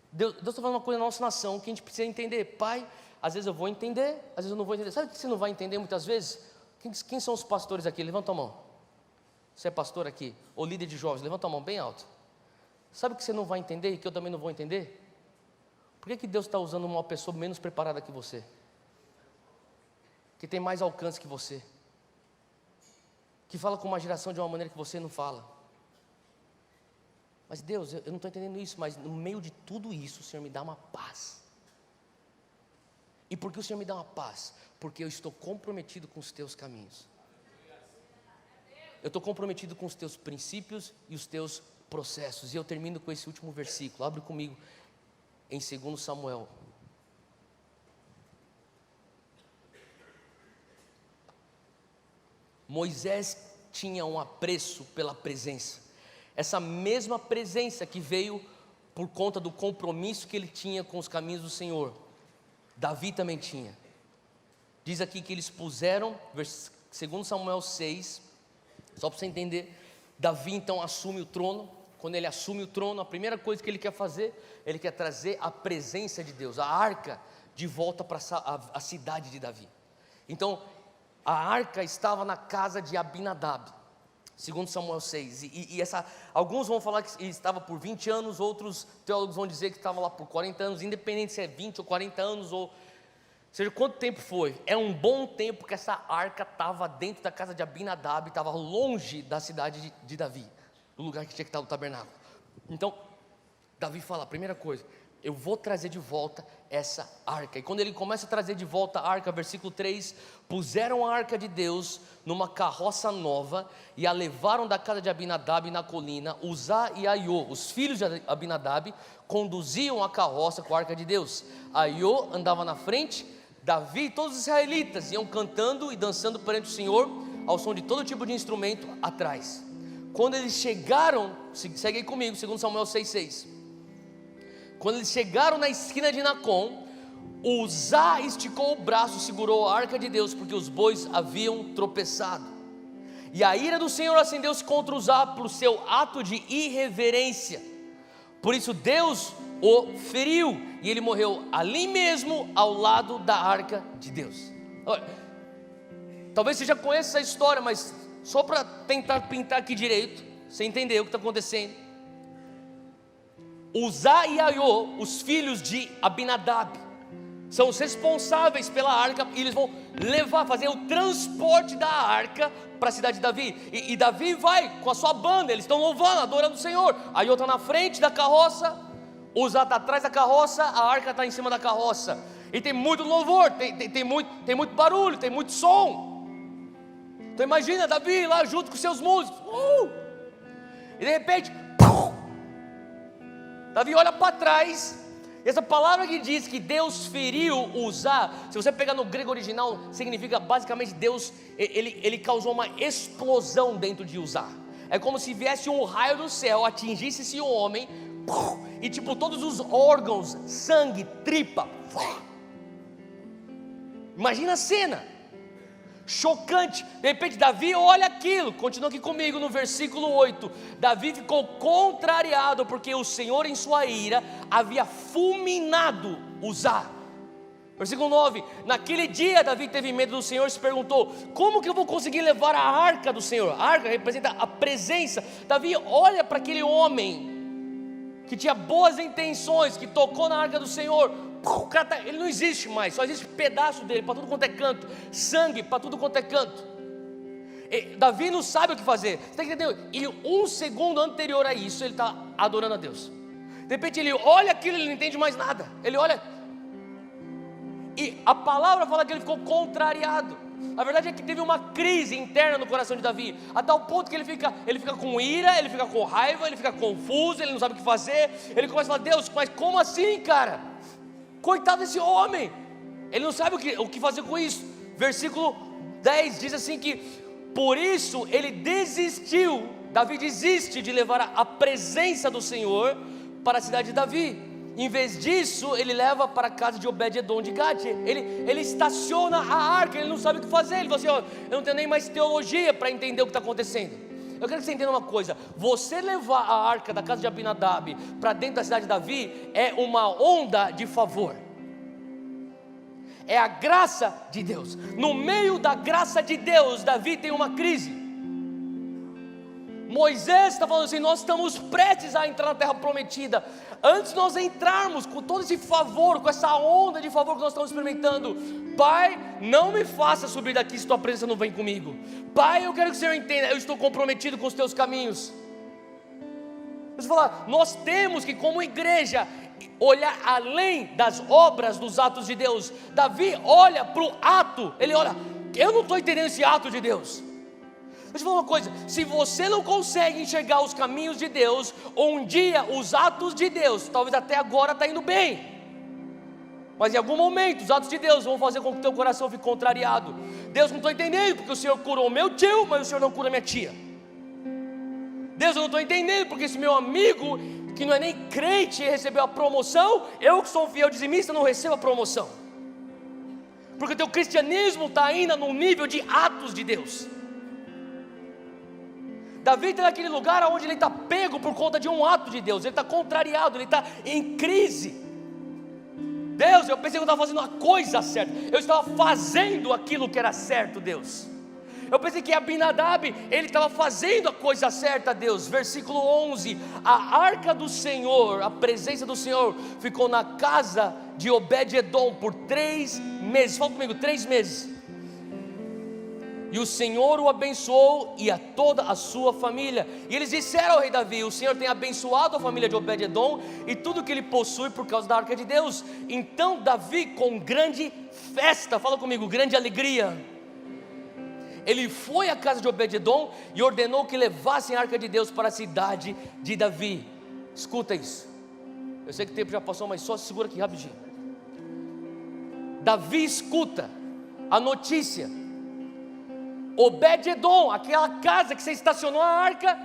Deus está fazendo uma coisa na nossa nação que a gente precisa entender. Pai, às vezes eu vou entender, às vezes eu não vou entender. Sabe o que você não vai entender muitas vezes? Quem são os pastores aqui? Levanta a mão. Você é pastor aqui? Ou líder de jovens? Levanta a mão bem alto. Sabe o que você não vai entender e que eu também não vou entender? Por que Deus está usando uma pessoa menos preparada que você? Que tem mais alcance que você? Que fala com uma geração de uma maneira que você não fala? Mas Deus, eu não estou entendendo isso, mas no meio de tudo isso, o Senhor me dá uma paz. E por que o Senhor me dá uma paz? Porque eu estou comprometido com os teus caminhos. Eu estou comprometido com os teus princípios e os teus processos. E eu termino com esse último versículo. Abre comigo em 2 Samuel. Moisés tinha um apreço pela presença. Essa mesma presença que veio por conta do compromisso que ele tinha com os caminhos do Senhor, Davi também tinha. Diz aqui que eles puseram, 2 Samuel 6, só para você entender, Davi então assume o trono. Quando ele assume o trono, a primeira coisa que ele quer fazer, ele quer trazer a presença de Deus, a arca, de volta para a cidade de Davi. Então, a arca estava na casa de Abinadab. Segundo Samuel 6, alguns vão falar que estava por 20 anos, outros teólogos vão dizer que estava lá por 40 anos, independente se é 20 ou 40 anos, ou seja, quanto tempo foi, é um bom tempo que essa arca estava dentro da casa de Abinadab, estava longe da cidade de Davi, do lugar que tinha que estar o tabernáculo. Então, Davi fala, a primeira coisa, eu vou trazer de volta essa arca. E quando ele começa a trazer de volta a arca, versículo 3, puseram a arca de Deus numa carroça nova e a levaram da casa de Abinadab na colina. Uzá e Aiô, os filhos de Abinadab, conduziam a carroça com a arca de Deus. Aiô andava na frente, Davi e todos os israelitas iam cantando e dançando perante o Senhor, ao som de todo tipo de instrumento atrás. Quando eles chegaram, segue aí comigo, segundo Samuel 6,6. Quando eles chegaram na esquina de Nacon, Uzá esticou o braço, segurou a arca de Deus, porque os bois haviam tropeçado. E a ira do Senhor acendeu-se contra Uzá por seu ato de irreverência. Por isso Deus o feriu, e ele morreu ali mesmo, ao lado da arca de Deus. Olha, talvez você já conheça essa história, mas só para tentar pintar aqui direito, você entender o que está acontecendo. Uzá e Aiô, os filhos de Abinadab, são os responsáveis pela arca, e eles vão fazer o transporte da arca para a cidade de Davi, e Davi vai com a sua banda, eles estão louvando, adorando o Senhor. Aiô está na frente da carroça, Uzá está atrás da carroça, a arca está em cima da carroça, e tem muito louvor, tem muito barulho, tem muito som. Então imagina Davi lá junto com seus músicos, e de repente, Davi olha para trás, e essa palavra que diz que Deus feriu Uzá, se você pegar no grego original, significa basicamente Deus, ele causou uma explosão dentro de Uzá. É como se viesse um raio do céu, atingisse esse homem, e tipo todos os órgãos, sangue, tripa. Imagina a cena, chocante. De repente Davi olha aquilo, continua aqui comigo no versículo 8. Davi ficou contrariado, porque o Senhor em sua ira havia fulminado Uzá. Versículo 9, naquele dia Davi teve medo do Senhor e se perguntou, como que eu vou conseguir levar a arca do Senhor? A arca representa a presença. Davi olha para aquele homem que tinha boas intenções, que tocou na arca do Senhor. O cara ele não existe mais, só existe pedaço dele para tudo quanto é canto, sangue para tudo quanto é canto. Davi não sabe o que fazer, você está entendendo? E um segundo anterior a isso, ele está adorando a Deus. De repente ele olha aquilo, ele não entende mais nada. Ele olha, e a palavra fala que ele ficou contrariado. A verdade é que teve uma crise interna no coração de Davi, a tal ponto que ele fica com ira, ele fica com raiva, ele fica confuso, ele não sabe o que fazer. Ele começa a falar, Deus, mas como assim, cara? Coitado desse homem, ele não sabe o que fazer com isso. Versículo 10 diz assim que, por isso ele desistiu, Davi desiste de levar a presença do Senhor para a cidade de Davi. Em vez disso, ele leva para a casa de Obed-edom de Gate. Ele estaciona a arca, ele não sabe o que fazer. Ele fala assim, eu não tenho nem mais teologia para entender o que está acontecendo. Eu quero que você entenda uma coisa, você levar a arca da casa de Abinadab para dentro da cidade de Davi é uma onda de favor, é a graça de Deus. No meio da graça de Deus, Davi tem uma crise. Moisés está falando assim, nós estamos prestes a entrar na terra prometida. Antes de nós entrarmos com todo esse favor, com essa onda de favor que nós estamos experimentando, Pai, não me faça subir daqui se tua presença não vem comigo. Pai, eu quero que o Senhor entenda, eu estou comprometido com os teus caminhos. Você fala, nós temos que como igreja olhar além das obras, dos atos de Deus. Davi olha para o ato, ele olha, eu não estou entendendo esse ato de Deus. Deixa eu falar uma coisa, se você não consegue enxergar os caminhos de Deus, ou um dia os atos de Deus, talvez até agora está indo bem, mas em algum momento os atos de Deus vão fazer com que o teu coração fique contrariado. Deus, não estou entendendo, porque o Senhor curou meu tio, mas o Senhor não cura minha tia. Deus, eu não estou entendendo, porque esse meu amigo, que não é nem crente, recebeu a promoção, eu que sou um fiel dizimista não recebo a promoção, porque o teu cristianismo está ainda num nível de atos de Deus. Davi está naquele lugar onde ele está pego por conta de um ato de Deus, ele está contrariado, ele está em crise. Deus, eu pensei que eu estava fazendo a coisa certa, eu estava fazendo aquilo que era certo, Deus. Eu pensei que Abinadab, ele estava fazendo a coisa certa a Deus. Versículo 11: a arca do Senhor, a presença do Senhor, ficou na casa de Obed-edom por 3 meses. Fala comigo, 3 meses. E o Senhor o abençoou e a toda a sua família. E eles disseram ao rei Davi: o Senhor tem abençoado a família de Obed-edom e tudo que ele possui por causa da arca de Deus. Então Davi, com grande festa, fala comigo, grande alegria, ele foi à casa de Obed-edom e ordenou que levassem a arca de Deus para a cidade de Davi. Escuta isso. Eu sei que o tempo já passou, mas só segura aqui rapidinho. Davi escuta a notícia: Obed-edom, aquela casa que você estacionou a arca,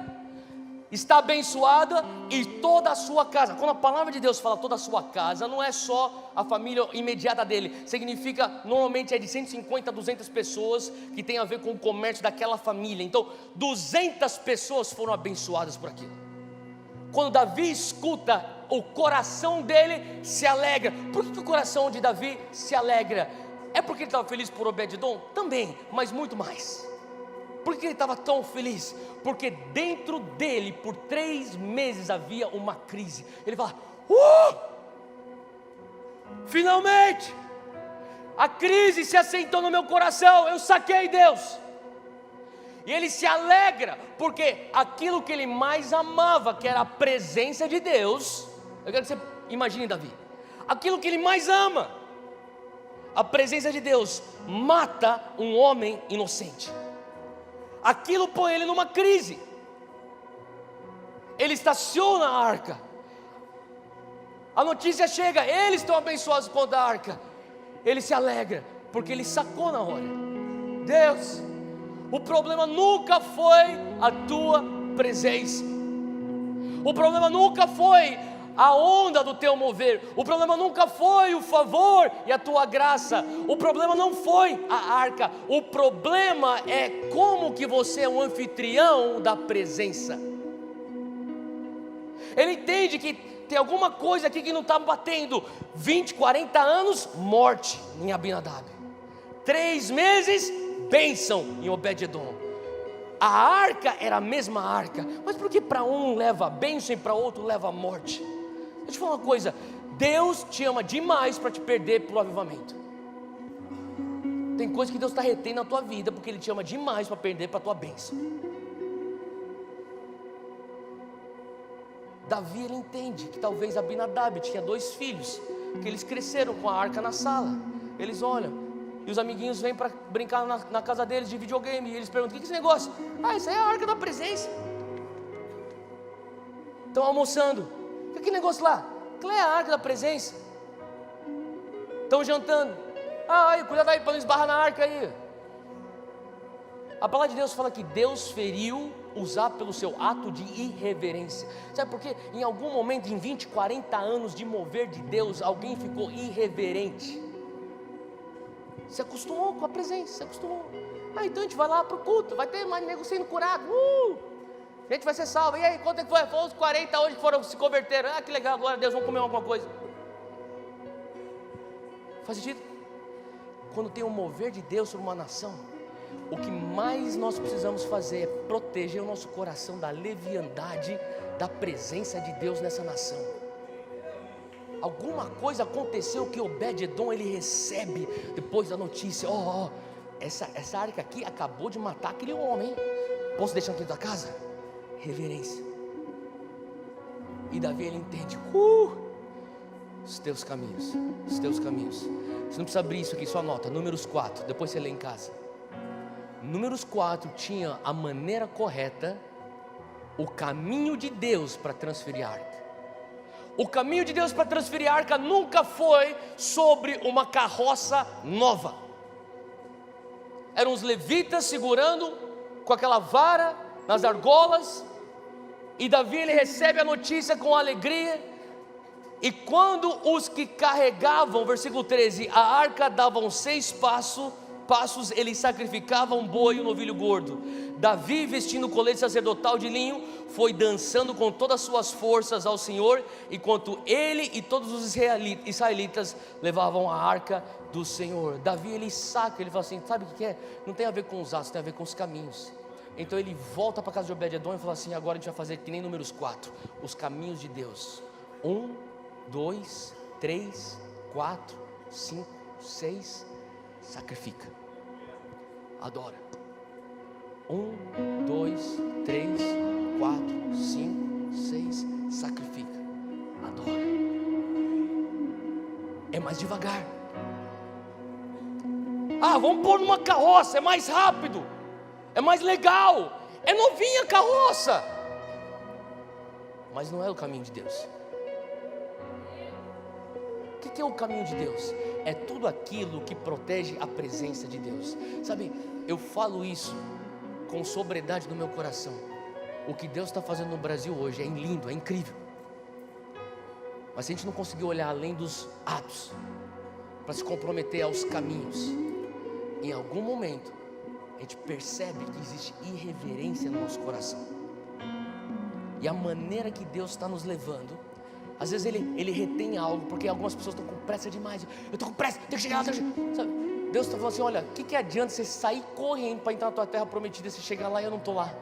está abençoada e toda a sua casa. Quando a palavra de Deus fala toda a sua casa, não é só a família imediata dele. Significa, normalmente é de 150 a 200 pessoas que tem a ver com o comércio daquela família. Então 200 pessoas foram abençoadas por aquilo. Quando Davi escuta, o coração dele se alegra. Por que o coração de Davi se alegra? É porque ele estava feliz por Obed-edom? Também, mas muito mais. Por que ele estava tão feliz? Porque dentro dele, por 3 meses, havia uma crise. Ele fala: finalmente, a crise se assentou no meu coração, eu saquei Deus. E ele se alegra, porque aquilo que ele mais amava, que era a presença de Deus, eu quero que você imagine Davi, aquilo que ele mais ama, a presença de Deus, mata um homem inocente. Aquilo põe ele numa crise. Ele estaciona a arca, a notícia chega, eles estão abençoados por conta da arca. Ele se alegra, porque ele sacou na hora: Deus, o problema nunca foi a tua presença, o problema nunca foi a onda do teu mover, o problema nunca foi o favor e a tua graça, o problema não foi a arca, o problema é como que você é um anfitrião da presença. Ele entende que tem alguma coisa aqui que não está batendo. 20, 40 anos, morte em Abinadab, 3 meses, bênção em Obed-edom. A arca era a mesma arca, mas por que para um leva a bênção e para outro leva a morte? Deixa eu te falar uma coisa: Deus te ama demais para te perder para o avivamento. Tem coisa que Deus está retendo na tua vida, porque Ele te ama demais para perder para a tua bênção. Davi, ele entende que talvez Abinadab tinha 2 filhos, que eles cresceram com a arca na sala. Eles olham, e os amiguinhos vêm para brincar na casa deles de videogame, e eles perguntam: o que é esse negócio? Isso aí é a arca da presença. Estão almoçando: o que é aquele negócio lá? Aquilo é a arca da presença. Estão jantando: cuidado aí para não esbarrar na arca aí. A palavra de Deus fala que Deus feriu Usar pelo seu ato de irreverência. Sabe por quê? Em algum momento, em 20, 40 anos de mover de Deus, alguém ficou irreverente. Se acostumou com a presença, se acostumou. Então a gente vai lá para o culto, vai ter mais nego sendo curado. A gente vai ser salvo. E aí, quanto é que foi? Foi uns 40 hoje que foram se converter. Que legal, glória a Deus, vamos comer alguma coisa. Faz sentido? Quando tem um mover de Deus sobre uma nação, o que mais nós precisamos fazer é proteger o nosso coração da leviandade da presença de Deus nessa nação. Alguma coisa aconteceu que Obed-edom ele recebe depois da notícia: essa arca aqui acabou de matar aquele homem, hein? Posso deixar aqui da casa? Reverência. E Davi ele entende: os teus caminhos, os teus caminhos. Você não precisa abrir isso aqui, só anota, Números 4, depois você lê em casa. Números 4 tinha a maneira correta, o caminho de Deus para transferir a arca. O caminho de Deus para transferir a arca nunca foi sobre uma carroça nova. Eram os levitas segurando com aquela vara nas argolas, e Davi ele recebe a notícia com alegria. E quando os que carregavam, versículo 13, a arca davam 6 passos passos ele sacrificava um boi e um novilho gordo. Davi, vestindo o colete sacerdotal de linho, foi dançando com todas as suas forças ao Senhor, enquanto ele e todos os israelitas levavam a arca do Senhor. Davi, ele saca, ele fala assim, sabe o que é? Não tem a ver com os atos, tem a ver com os caminhos. Então ele volta para a casa de Obed-edom e fala assim, agora a gente vai fazer que nem números 4, os caminhos de Deus. 1, 2, 3, 4, 5, 6, sacrifica, adora. 1, 2, 3, 4, 5, 6, sacrifica, adora. É mais devagar. Ah, vamos pôr numa carroça, é mais rápido, é mais legal, é novinha a carroça. Mas não é o caminho de Deus. O que é o caminho de Deus? É tudo aquilo que protege a presença de Deus. Sabe, eu falo isso com sobriedade no meu coração. O que Deus está fazendo no Brasil hoje é lindo, é incrível. Mas se a gente não conseguir olhar além dos atos, para se comprometer aos caminhos, em algum momento a gente percebe que existe irreverência no nosso coração. E a maneira que Deus está nos levando, às vezes ele retém algo, porque algumas pessoas estão com pressa demais. Eu estou com pressa, tenho que chegar lá, sabe? Deus está falando assim, olha, o que adianta você sair correndo para entrar na tua terra prometida, se chegar lá e eu não estou lá?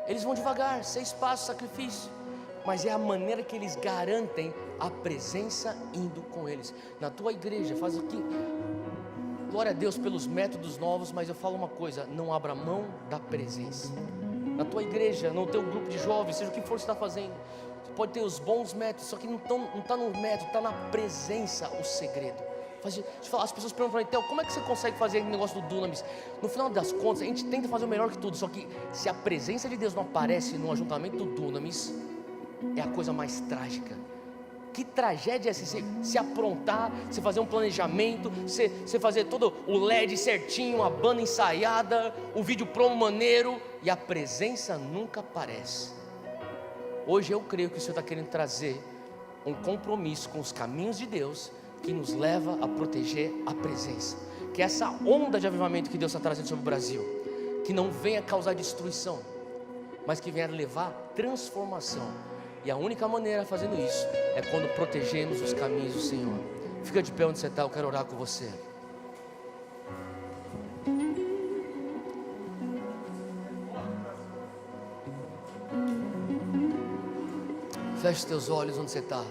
Eles vão devagar, 6 passos, sacrifício, mas é a maneira que eles garantem a presença indo com eles. Na tua igreja, faz o que? Glória a Deus pelos métodos novos, mas eu falo uma coisa, não abra mão da presença. Na tua igreja, no teu grupo de jovens, seja o que for que você está fazendo, você pode ter os bons métodos, só que não está no método, está na presença o segredo. Deixa eu falar, as pessoas perguntam para mim, Theo, como é que você consegue fazer aquele negócio do Dunamis? No final das contas, a gente tenta fazer o melhor que tudo, só que se a presença de Deus não aparece no ajuntamento do Dunamis, é a coisa mais trágica. Que tragédia é essa? Se aprontar, você fazer um planejamento, você fazer todo o LED certinho, a banda ensaiada, o vídeo promo maneiro, e a presença nunca aparece. Hoje eu creio que o Senhor está querendo trazer um compromisso com os caminhos de Deus, que nos leva a proteger a presença. Que essa onda de avivamento que Deus está trazendo sobre o Brasil, que não venha causar destruição, mas que venha levar transformação. E a única maneira fazendo isso é quando protegemos os caminhos do Senhor. Fica de pé onde você está, eu quero orar com você. Feche os teus olhos onde você está.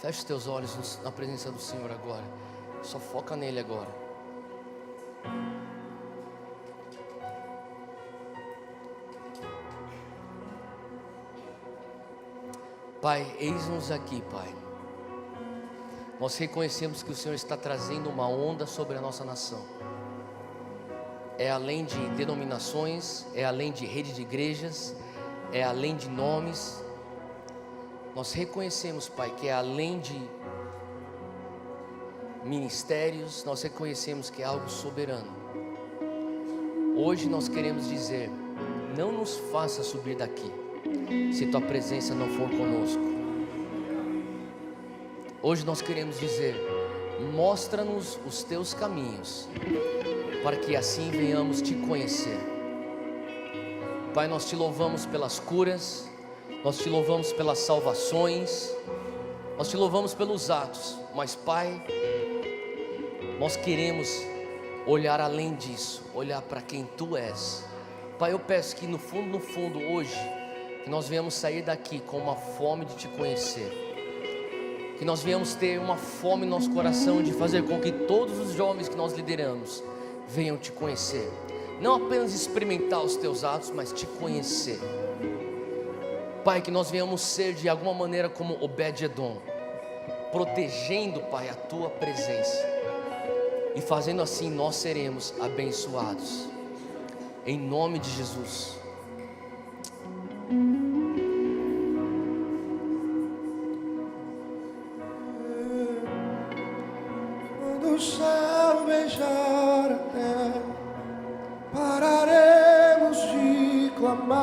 Feche os teus olhos na presença do Senhor agora. Só foca nele agora. Pai, eis-nos aqui, Pai. Nós reconhecemos que o Senhor está trazendo uma onda sobre a nossa nação. É além de denominações, é além de rede de igrejas, é além de nomes. Nós reconhecemos, Pai, que é além de ministérios, nós reconhecemos que é algo soberano. Hoje nós queremos dizer, não nos faça subir daqui, se tua presença não for conosco. Hoje nós queremos dizer, mostra-nos os teus caminhos, para que assim venhamos te conhecer. Pai, nós te louvamos pelas curas, nós te louvamos pelas salvações, nós te louvamos pelos atos, mas Pai, nós queremos olhar além disso, olhar para quem Tu és. Pai, eu peço que no fundo hoje, que nós venhamos sair daqui com uma fome de Te conhecer, que nós venhamos ter uma fome no nosso coração de fazer com que todos os jovens que nós lideramos venham Te conhecer, não apenas experimentar os Teus atos, mas Te conhecer. Pai, que nós venhamos ser de alguma maneira como Obed-edom, protegendo, Pai, a Tua presença. E fazendo assim nós seremos abençoados. Em nome de Jesus. Quando o céu beijar a terra, pararemos de amar.